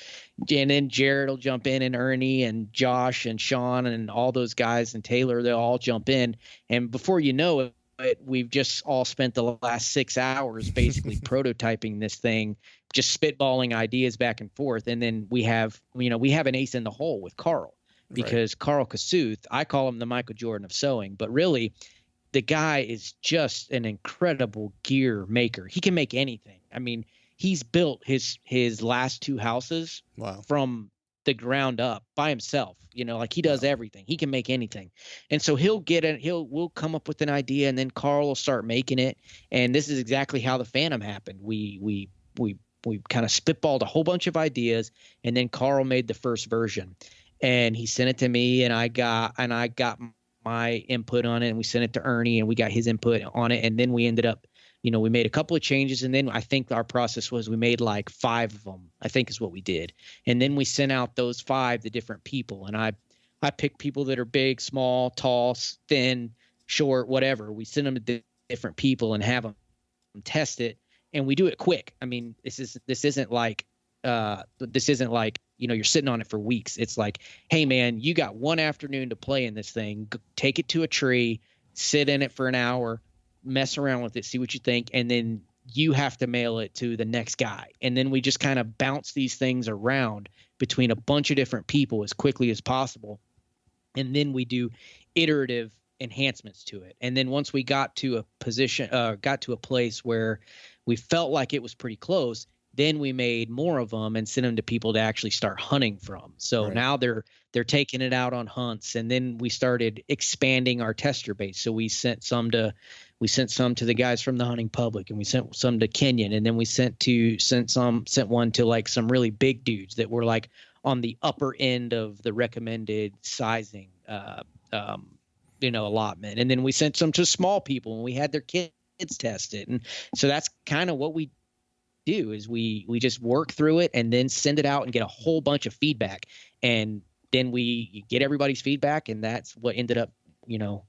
Jared will jump in, and Ernie and Josh and Sean and all those guys and Taylor, they'll all jump in. And before you know it, we've just all spent the last 6 hours basically prototyping this thing, just spitballing ideas back and forth. And then we have an ace in the hole with Carl, because right. Carl Kasuth, I call him the Michael Jordan of sewing, but really the guy is just an incredible gear maker. He can make anything. I mean, he's built his last 2 houses from the ground up by himself. Like he does everything. He can make anything. And so we'll come up with an idea, and then Carl will start making it. And this is exactly how the Phantom happened. We kind of spitballed a whole bunch of ideas, and then Carl made the first version, and he sent it to me, and I got my input on it, and we sent it to Ernie, and we got his input on it. And then we ended up, we made a couple of changes, and then I think our process was we made like 5 of them, I think is what we did. And then we sent out those 5 to different people. And I picked people that are big, small, tall, thin, short, whatever. We send them to different people and have them test it. And we do it quick. I mean, this isn't like you're sitting on it for weeks. It's like, hey man, you got 1 afternoon to play in this thing. Take it to a tree, sit in it for an hour, mess around with it, see what you think, and then you have to mail it to the next guy. And then we just kind of bounce these things around between a bunch of different people as quickly as possible. And then we do iterative enhancements to it. And then once we got to a place where we felt like it was pretty close, then we made more of them and sent them to people to actually start hunting from. So right. Now they're taking it out on hunts. And then we started expanding our tester base. So we sent some to the guys from the hunting public, and we sent some to Kenyon. And then we sent one to like some really big dudes that were like on the upper end of the recommended sizing, allotment. And then we sent some to small people, and we had their kids test it. And so that's kind of what we do is we just work through it and then send it out and get a whole bunch of feedback. And then we get everybody's feedback, and that's what ended up, you know,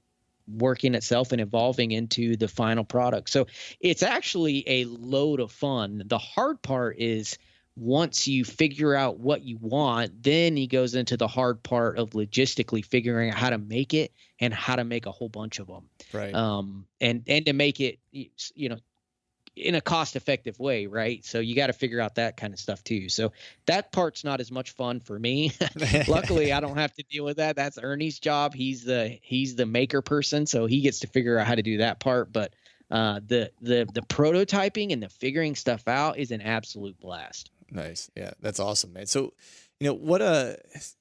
working itself and evolving into the final product. So it's actually a load of fun. The hard part is once you figure out what you want, then he goes into the hard part of logistically figuring out how to make it and how to make a whole bunch of them. Right. And to make it, you know, in a cost effective way, right? So you got to figure out that kind of stuff too. So that part's not as much fun for me. Luckily, I don't have to deal with that. That's Ernie's job. He's the maker person, so he gets to figure out how to do that part. But the prototyping and the figuring stuff out is an absolute blast. Nice. Yeah, that's awesome, man. So, what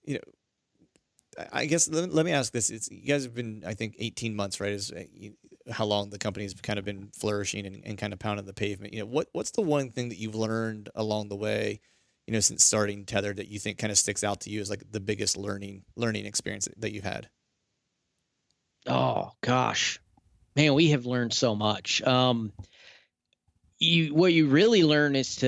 you know, I guess let me ask this: you guys have been, I think, 18 months, right? Is how long the company's kind of been flourishing and kind of pounding the pavement. What's the one thing that you've learned along the way, since starting Tethrd, that you think kind of sticks out to you as like the biggest learning experience that you've had? Oh gosh, man, we have learned so much. What you really learn is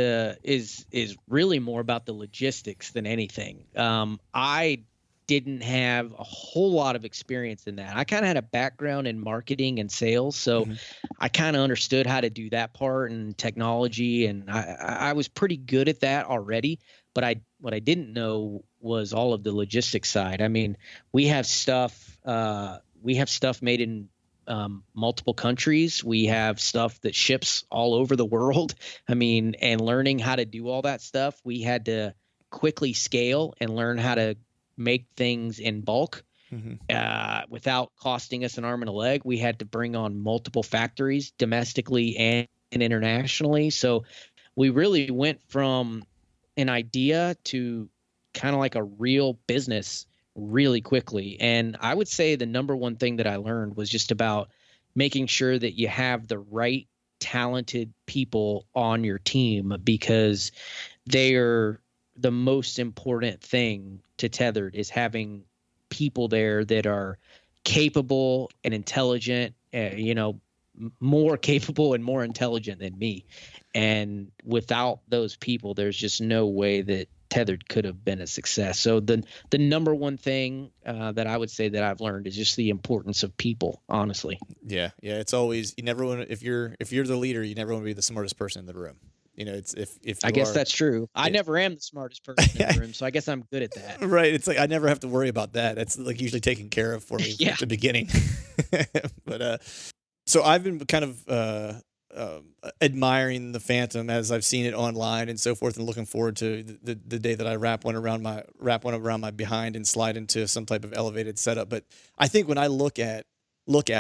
really more about the logistics than anything. I didn't have a whole lot of experience in that. I kind of had a background in marketing and sales, so Mhm. I kind of understood how to do that part and technology, and I was pretty good at that already. But what I didn't know was all of the logistics side. I mean, we have stuff made in multiple countries. We have stuff that ships all over the world. I mean, and learning how to do all that stuff, we had to quickly scale and learn how to make things in bulk Mhm. without costing us an arm and a leg. We had to bring on multiple factories domestically and internationally. So we really went from an idea to kind of like a real business really quickly. And I would say the number one thing that I learned was just about making sure that you have the right talented people on your team, because they are the most important thing to Tethrd, is having people there that are capable and intelligent, more capable and more intelligent than me. And without those people, there's just no way that Tethrd could have been a success. So the number one thing that I would say that I've learned is just the importance of people, honestly. Yeah, yeah. It's always, you never want to, if you're the leader, you never want to be the smartest person in the room. It's if I you guess are. that's true. I Yeah. never am the smartest person in the room, so I guess I'm good at that. Right. It's like I never have to worry about that. That's like usually taken care of for me Yeah. at the beginning. But so I've been kind of admiring the Phantom as I've seen it online and so forth, and looking forward to the day that I wrap one around my behind and slide into some type of elevated setup. But I think when I look at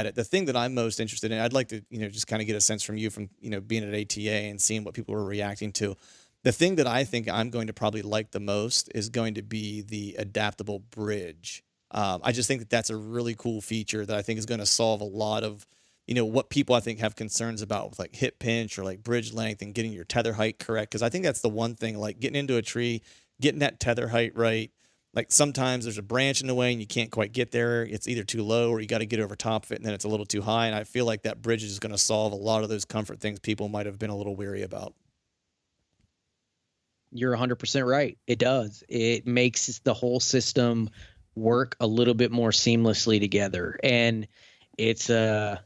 it, the thing that I'm most interested in, I'd like to just kind of get a sense from you, from being at ATA and seeing what people were reacting to. The thing that I think I'm going to probably like the most is going to be the adaptable bridge. I just think that that's a really cool feature that I think is going to solve a lot of, what people I think have concerns about with like hip pinch or like bridge length and getting your tether height correct. Cause I think that's the one thing, like getting into a tree, getting that tether height right. Like sometimes there's a branch in the way and you can't quite get there. It's either too low or you got to get over top of it and then it's a little too high. And I feel like that bridge is going to solve a lot of those comfort things people might have been a little weary about. You're 100% right. It does. It makes the whole system work a little bit more seamlessly together, and it's a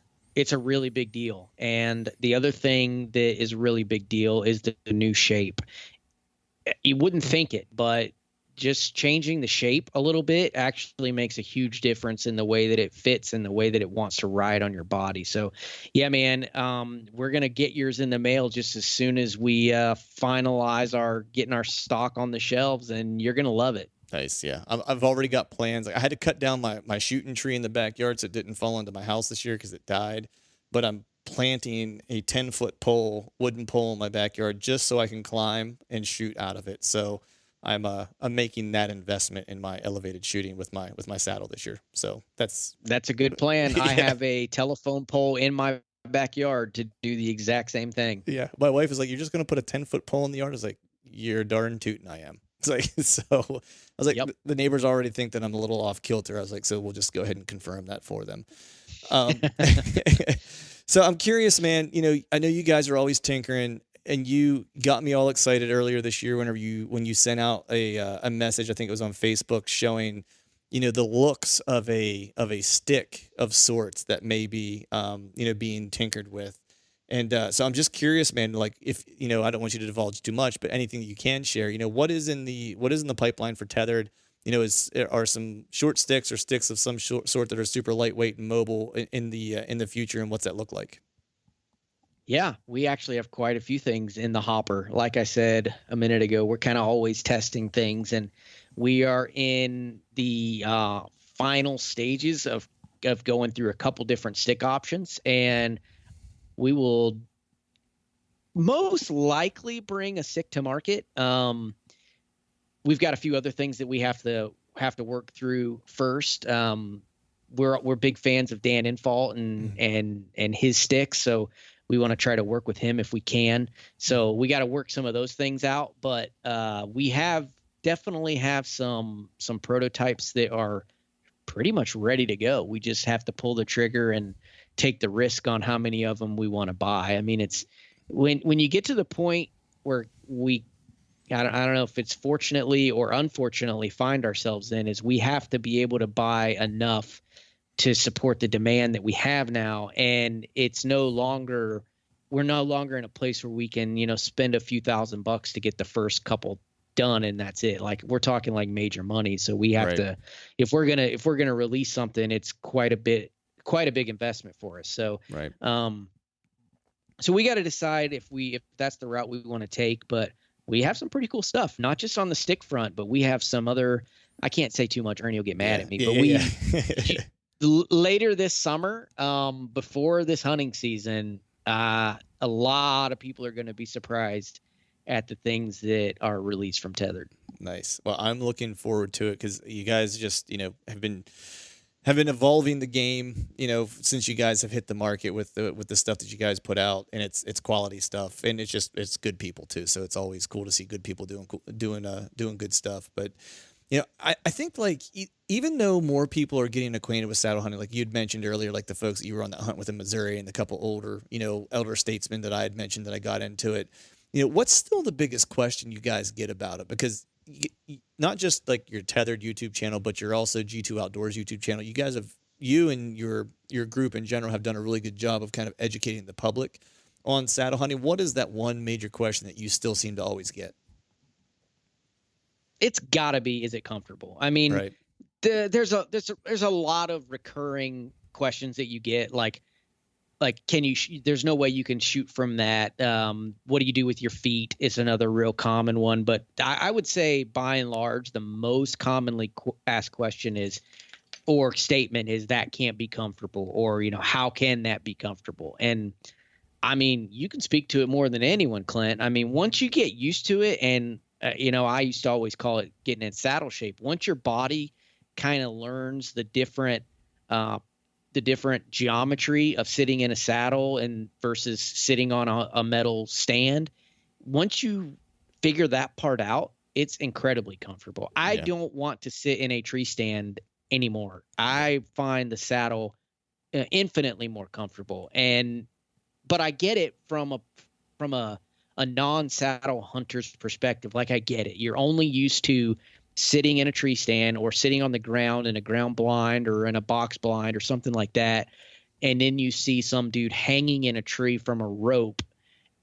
really big deal. And the other thing that is a really big deal is the new shape. You wouldn't think it, but just changing the shape a little bit actually makes a huge difference in the way that it fits and the way that it wants to ride on your body. So, yeah, man, we're gonna get yours in the mail just as soon as we finalize our getting our stock on the shelves, and you're gonna love it. Nice. Yeah. I've already got plans. Like I had to cut down my shooting tree in the backyard so it didn't fall into my house this year because it died. But I'm planting a 10-foot wooden pole in my backyard just so I can climb and shoot out of it. So I'm making that investment in my elevated shooting with my saddle this year. So That's a good plan. I yeah. have a telephone pole in my backyard to do the exact same thing. Yeah. My wife is like, "You're just gonna put a 10-foot pole in the yard?" I was like, "You're darn tootin' I am." It's like, so I was like, Yep. the neighbors already think that I'm a little off kilter. I was like, so we'll just go ahead and confirm that for them. Um, so I'm curious, man. I know you guys are always tinkering. and you got me all excited earlier this year when you sent out a message. I think it was on Facebook showing, the looks of a stick of sorts that may be being tinkered with. And so I'm just curious, man. Like, if I don't want you to divulge too much, but anything that you can share. What is in the pipeline for Tethered? Are some short sticks or sticks of some sort that are super lightweight and mobile in the future, and what's that look like? Yeah, we actually have quite a few things in the hopper. Like I said a minute ago, we're kind of always testing things, and we are in the final stages of going through a couple different stick options, and we will most likely bring a stick to market. We've got a few other things that we have to work through first. We're big fans of Dan Infalt and his sticks, so we want to try to work with him if we can. So we got to work some of those things out, but we definitely have some prototypes that are pretty much ready to go. We just have to pull the trigger and take the risk on how many of them we want to buy. I mean, it's when you get to the point where I don't know if it's fortunately or unfortunately find ourselves in, is we have to be able to buy enough to support the demand that we have now. And we're no longer in a place where we can, spend a few $1,000 to get the first couple done and that's it. Like, we're talking like major money. So we have Right. to, if we're gonna release something, it's quite a big investment for us. Right. So we got to decide if that's the route we want to take. But we have some pretty cool stuff, not just on the stick front, but we have some other. I can't say too much, Ernie will get mad Yeah. at me. Yeah. But Yeah. Yeah. later this summer, before this hunting season, a lot of people are going to be surprised at the things that are released from Tethrd. Nice. Well, I'm looking forward to it because you guys just, have been evolving the game, since you guys have hit the market with the stuff that you guys put out, and it's quality stuff, and it's good people too. So it's always cool to see good people doing good stuff. But I think like even though more people are getting acquainted with saddle hunting, like you'd mentioned earlier, like the folks that you were on that hunt with in Missouri and the couple older, elder statesmen that I had mentioned that I got into it, what's still the biggest question you guys get about it? Because not just like your Tethered YouTube channel, but you're also G2 Outdoors YouTube channel. You and your group in general have done a really good job of kind of educating the public on saddle hunting. What is that one major question that you still seem to always get? It's got to be, is it comfortable? I mean, Right. there's a lot of recurring questions that you get, like can you there's no way you can shoot from that. What do you do with your feet is another real common one. But I would say by and large the most commonly asked question is, or statement is, that can't be comfortable, or how can that be comfortable? And I mean, you can speak to it more than anyone, Clint. I mean, once you get used to it, and I used to always call it getting in saddle shape. Once your body kind of learns uh, the different geometry of sitting in a saddle and versus sitting on a metal stand, once you figure that part out, it's incredibly comfortable. I Yeah. don't want to sit in a tree stand anymore. Yeah. I find the saddle infinitely more comfortable. And but I get it from a non-saddle hunter's perspective. Like, I get it. You're only used to sitting in a tree stand or sitting on the ground in a ground blind or in a box blind or something like that. And then you see some dude hanging in a tree from a rope.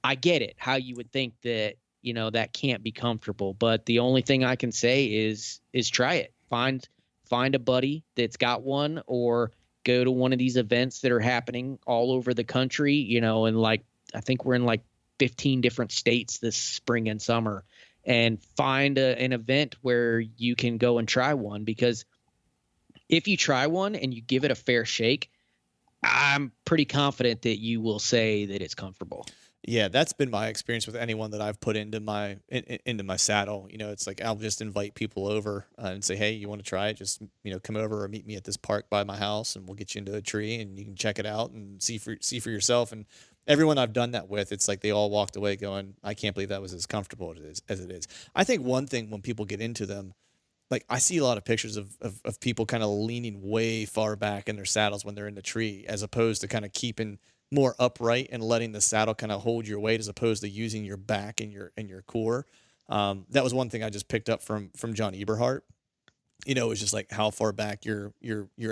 I get it, how you would think that, that can't be comfortable. But the only thing I can say is try it. Find a buddy that's got one, or go to one of these events that are happening all over the country, and like, I think we're in like 15 different states this spring and summer, and find an event where you can go and try one. Because if you try one and you give it a fair shake, I'm pretty confident that you will say that it's comfortable. Yeah, that's been my experience with anyone that I've put into my saddle. It's like I'll just invite people over and say, "Hey, you want to try it? Just come over or meet me at this park by my house, and we'll get you into a tree, and you can check it out and see for yourself." And everyone I've done that with, it's like they all walked away going, "I can't believe that was as comfortable as it is." I think one thing when people get into them, like I see a lot of pictures of people kind of leaning way far back in their saddles when they're in the tree, as opposed to kind of keeping more upright and letting the saddle kind of hold your weight as opposed to using your back and your core. That was one thing I just picked up from John Eberhart. It was just like how far back you're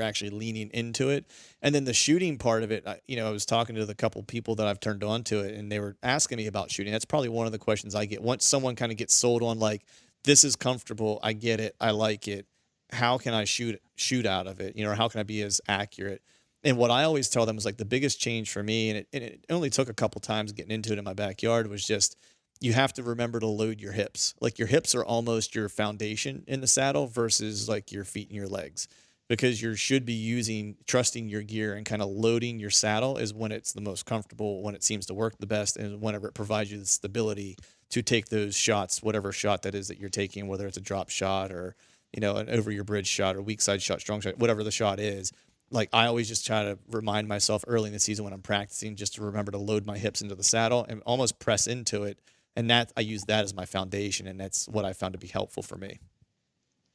actually leaning into it. And then the shooting part of it, I was talking to the couple people that I've turned on to it, and they were asking me about shooting. That's probably one of the questions I get once someone kind of gets sold on, like, this is comfortable, I get it, I like it. How can I shoot out of it? Or how can I be as accurate? And what I always tell them is like the biggest change for me, and it only took a couple times getting into it in my backyard, was just you have to remember to load your hips. Like your hips are almost your foundation in the saddle versus like your feet and your legs, because you should be trusting your gear and kind of loading your saddle is when it's the most comfortable, when it seems to work the best, and whenever it provides you the stability to take those shots, whatever shot that is that you're taking, whether it's a drop shot or, an over your bridge shot or weak side shot, strong shot, whatever the shot is. Like I always just try to remind myself early in the season when I'm practicing just to remember to load my hips into the saddle and almost press into it, and that I use that as my foundation, and that's what I found to be helpful for me.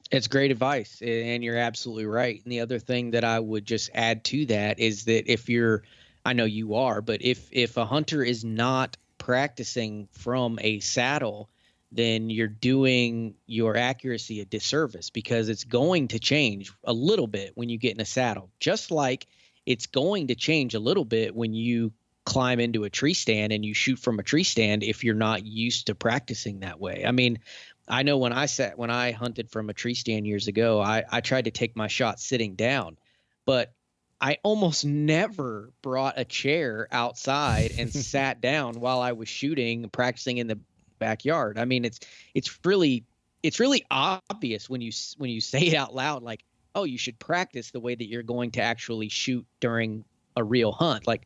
It's great advice, and you're absolutely right. And the other thing that I would just add to that is that if you're, I know you are, but if a hunter is not practicing from a saddle, then you're doing your accuracy a disservice, because it's going to change a little bit when you get in a saddle, just like it's going to change a little bit when you climb into a tree stand and you shoot from a tree stand if you're not used to practicing that way. I mean, I know when I hunted from a tree stand years ago, I tried to take my shot sitting down, but I almost never brought a chair outside and sat down while I was shooting, practicing in the backyard. I mean, it's really obvious when you say it out loud, like, oh, you should practice the way that you're going to actually shoot during a real hunt. Like,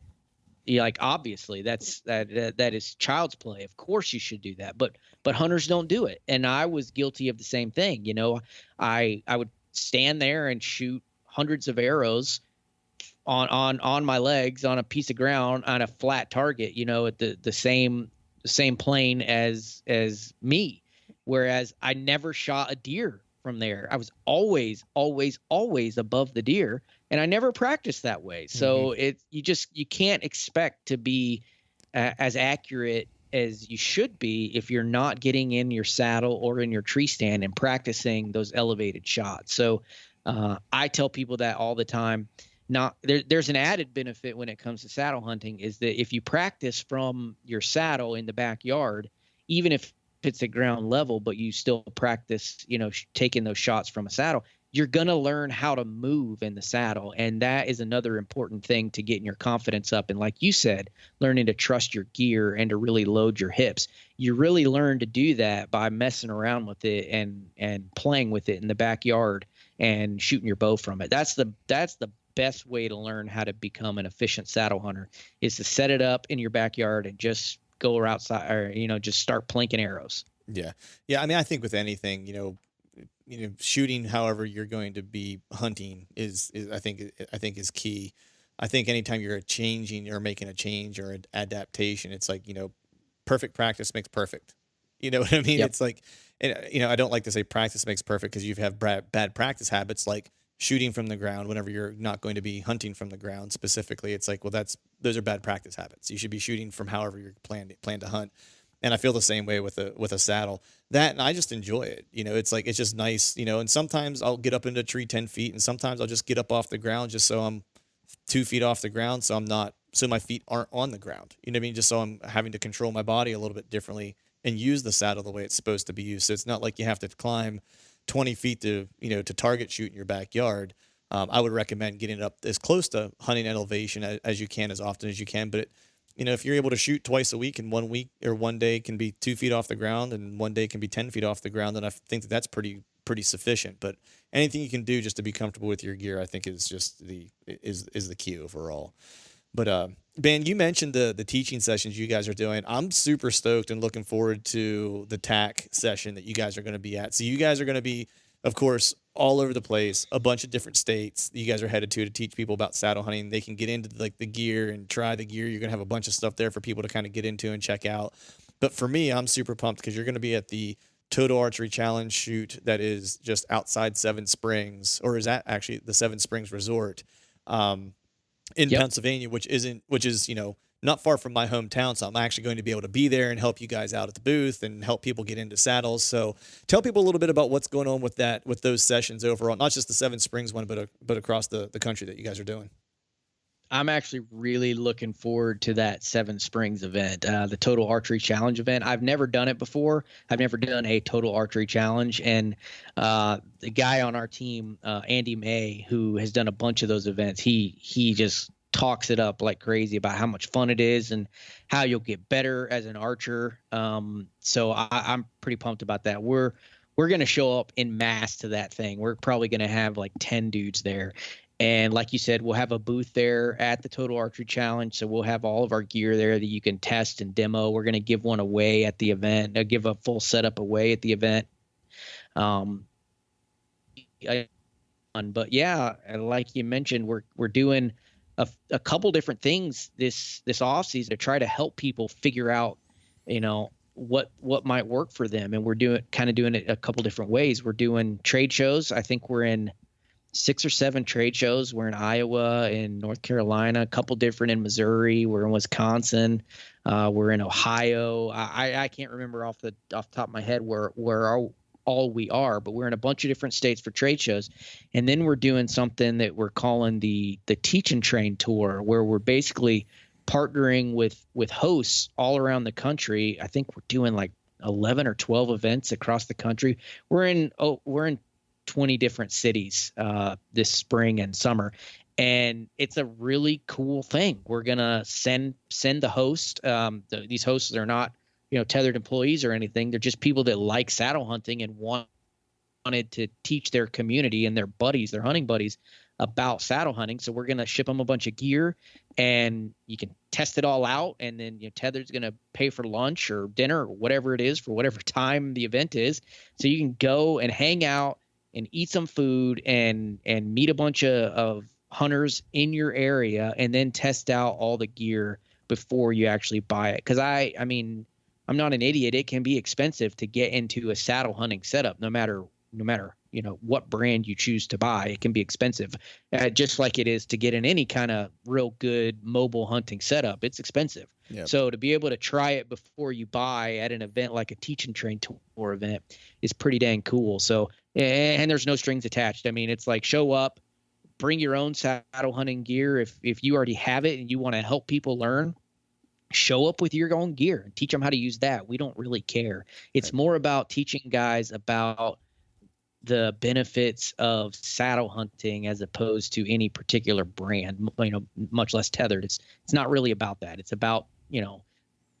yeah, like obviously that is child's play. Of course you should do that, but hunters don't do it. And I was guilty of the same thing. I would stand there and shoot hundreds of arrows on my legs on a piece of ground on a flat target, at the same plane as me. Whereas I never shot a deer from there. I was always, always, always above the deer, and I never practiced that way. Mm-hmm. So you can't expect to be as accurate as you should be if you're not getting in your saddle or in your tree stand and practicing those elevated shots. So I tell people that all the time. There's an added benefit when it comes to saddle hunting, is that if you practice from your saddle in the backyard, even if it's at ground level, but you still practice, taking those shots from a saddle, you're going to learn how to move in the saddle. And that is another important thing to getting your confidence up. And like you said, learning to trust your gear and to really load your hips. You really learn to do that by messing around with it and playing with it in the backyard and shooting your bow from it. That's the best way to learn how to become an efficient saddle hunter, is to set it up in your backyard and just go outside, or just start plinking arrows. Yeah. Yeah. I mean, I think with anything, shooting however you're going to be hunting is I think is key. I think anytime you're changing or making a change or an adaptation, it's like, perfect practice makes perfect. You know what I mean? Yep. It's like, I don't like to say practice makes perfect because you have bad practice habits like shooting from the ground whenever you're not going to be hunting from the ground specifically. It's like, well, those are bad practice habits. You should be shooting from however you're plan to hunt. And I feel the same way with a saddle. That, and I just enjoy it. It's like it's just nice. And sometimes I'll get up into a tree 10 feet, and sometimes I'll just get up off the ground just so I'm 2 feet off the ground, so my feet aren't on the ground. You know what I mean? Just so I'm having to control my body a little bit differently and use the saddle the way it's supposed to be used. So it's not like you have to climb 20 feet to target shoot in your backyard. I would recommend getting it up as close to hunting elevation as you can, as often as you can. But if you're able to shoot twice a week, and 1 week or one day can be 2 feet off the ground and one day can be 10 feet off the ground, then I think that's pretty sufficient. But anything you can do just to be comfortable with your gear, I think is just is the key overall. But Ben, you mentioned the teaching sessions you guys are doing. I'm super stoked and looking forward to the TAC session that you guys are going to be at. So you guys are going to be, of course, all over the place, a bunch of different states you guys are headed to teach people about saddle hunting. They can get into like the gear and try the gear. You're going to have a bunch of stuff there for people to kind of get into and check out. But for me, I'm super pumped because you're going to be at the Total Archery Challenge shoot that is just outside Seven Springs, or is that actually the Seven Springs Resort. in Yep. Pennsylvania, which is, not far from my hometown. So I'm actually going to be able to be there and help you guys out at the booth and help people get into saddles. So tell people a little bit about what's going on with those sessions overall, not just the Seven Springs one, but across the country that you guys are doing. I'm actually really looking forward to that Seven Springs event, the Total Archery Challenge event. I've never done it before. I've never done a Total Archery Challenge, and the guy on our team, Andy May, who has done a bunch of those events, he just talks it up like crazy about how much fun it is and how you'll get better as an archer. So I'm pretty pumped about that. We're going to show up in mass to that thing. We're probably going to have like 10 dudes there. And like you said, we'll have a booth there at the Total Archery Challenge. So we'll have all of our gear there that you can test and demo. We're going to give one away at the event, give a full setup away at the event. But yeah, like you mentioned, we're doing a couple different things this off season to try to help people figure out, what might work for them. And we're doing it a couple different ways. We're doing trade shows. I think we're in 6 or 7 trade shows. We're in Iowa, in North Carolina, a couple different in Missouri. We're in Wisconsin. We're in Ohio. I can't remember off the top of my head where all we are, but we're in a bunch of different states for trade shows. And then we're doing something that we're calling the Teach and Train Tour, where we're basically partnering with hosts all around the country. I think we're doing like 11 or 12 events across the country. We're in 20 different cities this spring and summer, and it's a really cool thing. We're gonna send the host. These hosts are not Tethrd employees or anything. They're just people that like saddle hunting and wanted to teach their community and their buddies, their hunting buddies, about saddle hunting. So we're gonna ship them a bunch of gear, and you can test it all out. And then Tethrd's gonna pay for lunch or dinner or whatever it is for whatever time the event is. So you can go and hang out and eat some food and meet a bunch of hunters in your area, and then test out all the gear before you actually buy it. Because I mean, I'm not an idiot. It can be expensive to get into a saddle hunting setup, no matter what brand you choose to buy. It can be expensive, just like it is to get in any kind of real good mobile hunting setup. It's expensive. Yep. So to be able to try it before you buy at an event like a Teach and Train Tour event is pretty dang cool. So, and there's no strings attached. I mean, it's like show up, bring your own saddle hunting gear. If you already have it and you want to help people learn, show up with your own gear and teach them how to use that. We don't really care. It's more about teaching guys about the benefits of saddle hunting as opposed to any particular brand, much less Tethrd. It's not really about that. It's about,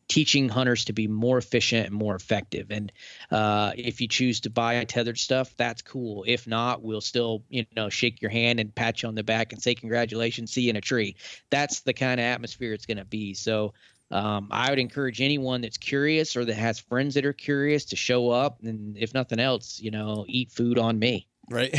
teaching hunters to be more efficient and more effective. And if you choose to buy Tethrd stuff, that's cool. If not, we'll still, shake your hand and pat you on the back and say, congratulations, see you in a tree. That's the kind of atmosphere it's going to be. So I would encourage anyone that's curious or that has friends that are curious to show up, and if nothing else, eat food on me. Right.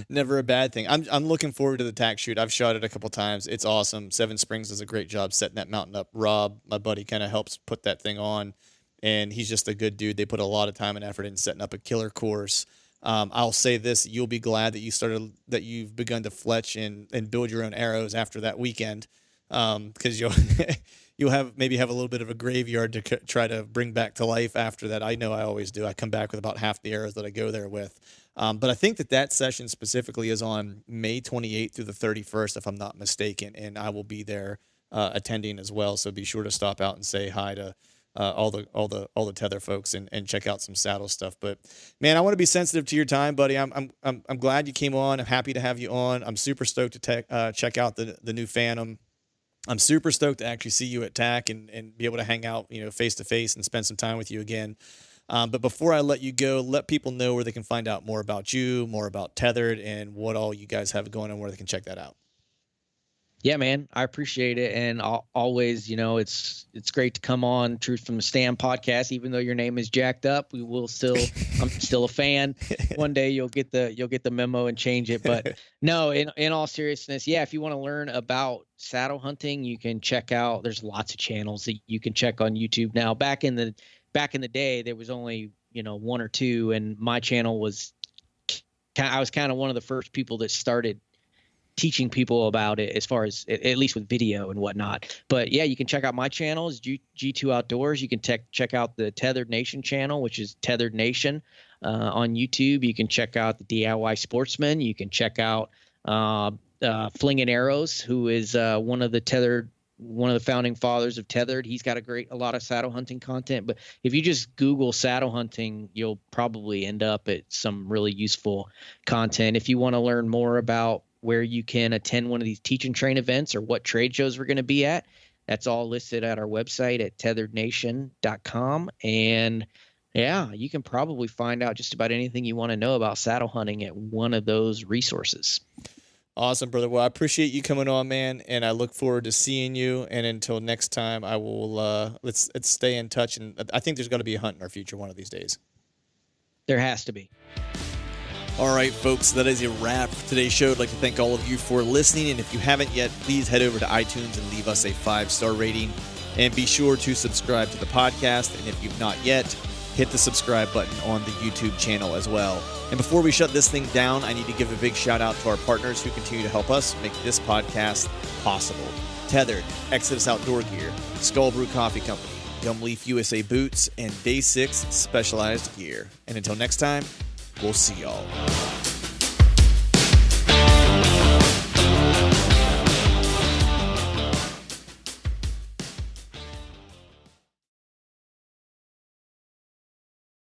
Never a bad thing. I'm looking forward to the tack shoot. I've shot it a couple times. It's awesome. Seven Springs does a great job setting that mountain up. Rob, my buddy, kind of helps put that thing on, and he's just a good dude. They put a lot of time and effort in setting up a killer course. I'll say this: you'll be glad that you've begun to fletch and build your own arrows after that weekend, because you'll have a little bit of a graveyard to try to bring back to life after that. I know I always do. I come back with about half the arrows that I go there with. But I think that session specifically is on May 28th through the 31st, if I'm not mistaken, and I will be there attending as well. So be sure to stop out and say hi to all the Tethrd folks and check out some saddle stuff. But man, I want to be sensitive to your time, buddy. I'm glad you came on. I'm happy to have you on. I'm super stoked to check out the new Phantom. I'm super stoked to actually see you at TAC and be able to hang out, face to face and spend some time with you again. But before I let you go, let people know where they can find out more about you, more about Tethrd, and what all you guys have going on, where they can check that out. Yeah, man, I appreciate it. And always, it's great to come on Truth from the Stand podcast, even though your name is jacked up. I'm still a fan. One day you'll get the memo and change it. But no, in all seriousness, yeah, if you want to learn about saddle hunting, you can check out, there's lots of channels that you can check on YouTube now. Back in the day, there was only, 1 or 2, and my channel I was kind of one of the first people that started teaching people about it, as far as at least with video and whatnot. But yeah, you can check out my channels, G2 Outdoors. You can check out the Tethrd Nation channel, which is Tethrd Nation on YouTube. You can check out the DIY Sportsman. You can check out Flinging Arrows, who is one of the founding fathers of Tethrd. He's got a lot of saddle hunting content. But if you just Google saddle hunting, you'll probably end up at some really useful content. If you want to learn more about where you can attend one of these teach and train events or what trade shows we're going to be at, that's all listed at our website at tethrdnation.com. And yeah, you can probably find out just about anything you want to know about saddle hunting at one of those resources. Awesome, brother. Well, I appreciate you coming on, man, and I look forward to seeing you. And until next time, I will let's stay in touch. And I think there's going to be a hunt in our future one of these days. There has to be. All right, folks, that is a wrap for today's show. I'd like to thank all of you for listening. And if you haven't yet, please head over to iTunes and leave us a 5-star rating. And be sure to subscribe to the podcast. And if you've not yet, hit the subscribe button on the YouTube channel as well. And before we shut this thing down, I need to give a big shout out to our partners who continue to help us make this podcast possible. Tethrd, Exodus Outdoor Gear, Skull Brew Coffee Company, Gumleaf USA Boots, and Day 6 Specialized Gear. And until next time, we'll see y'all.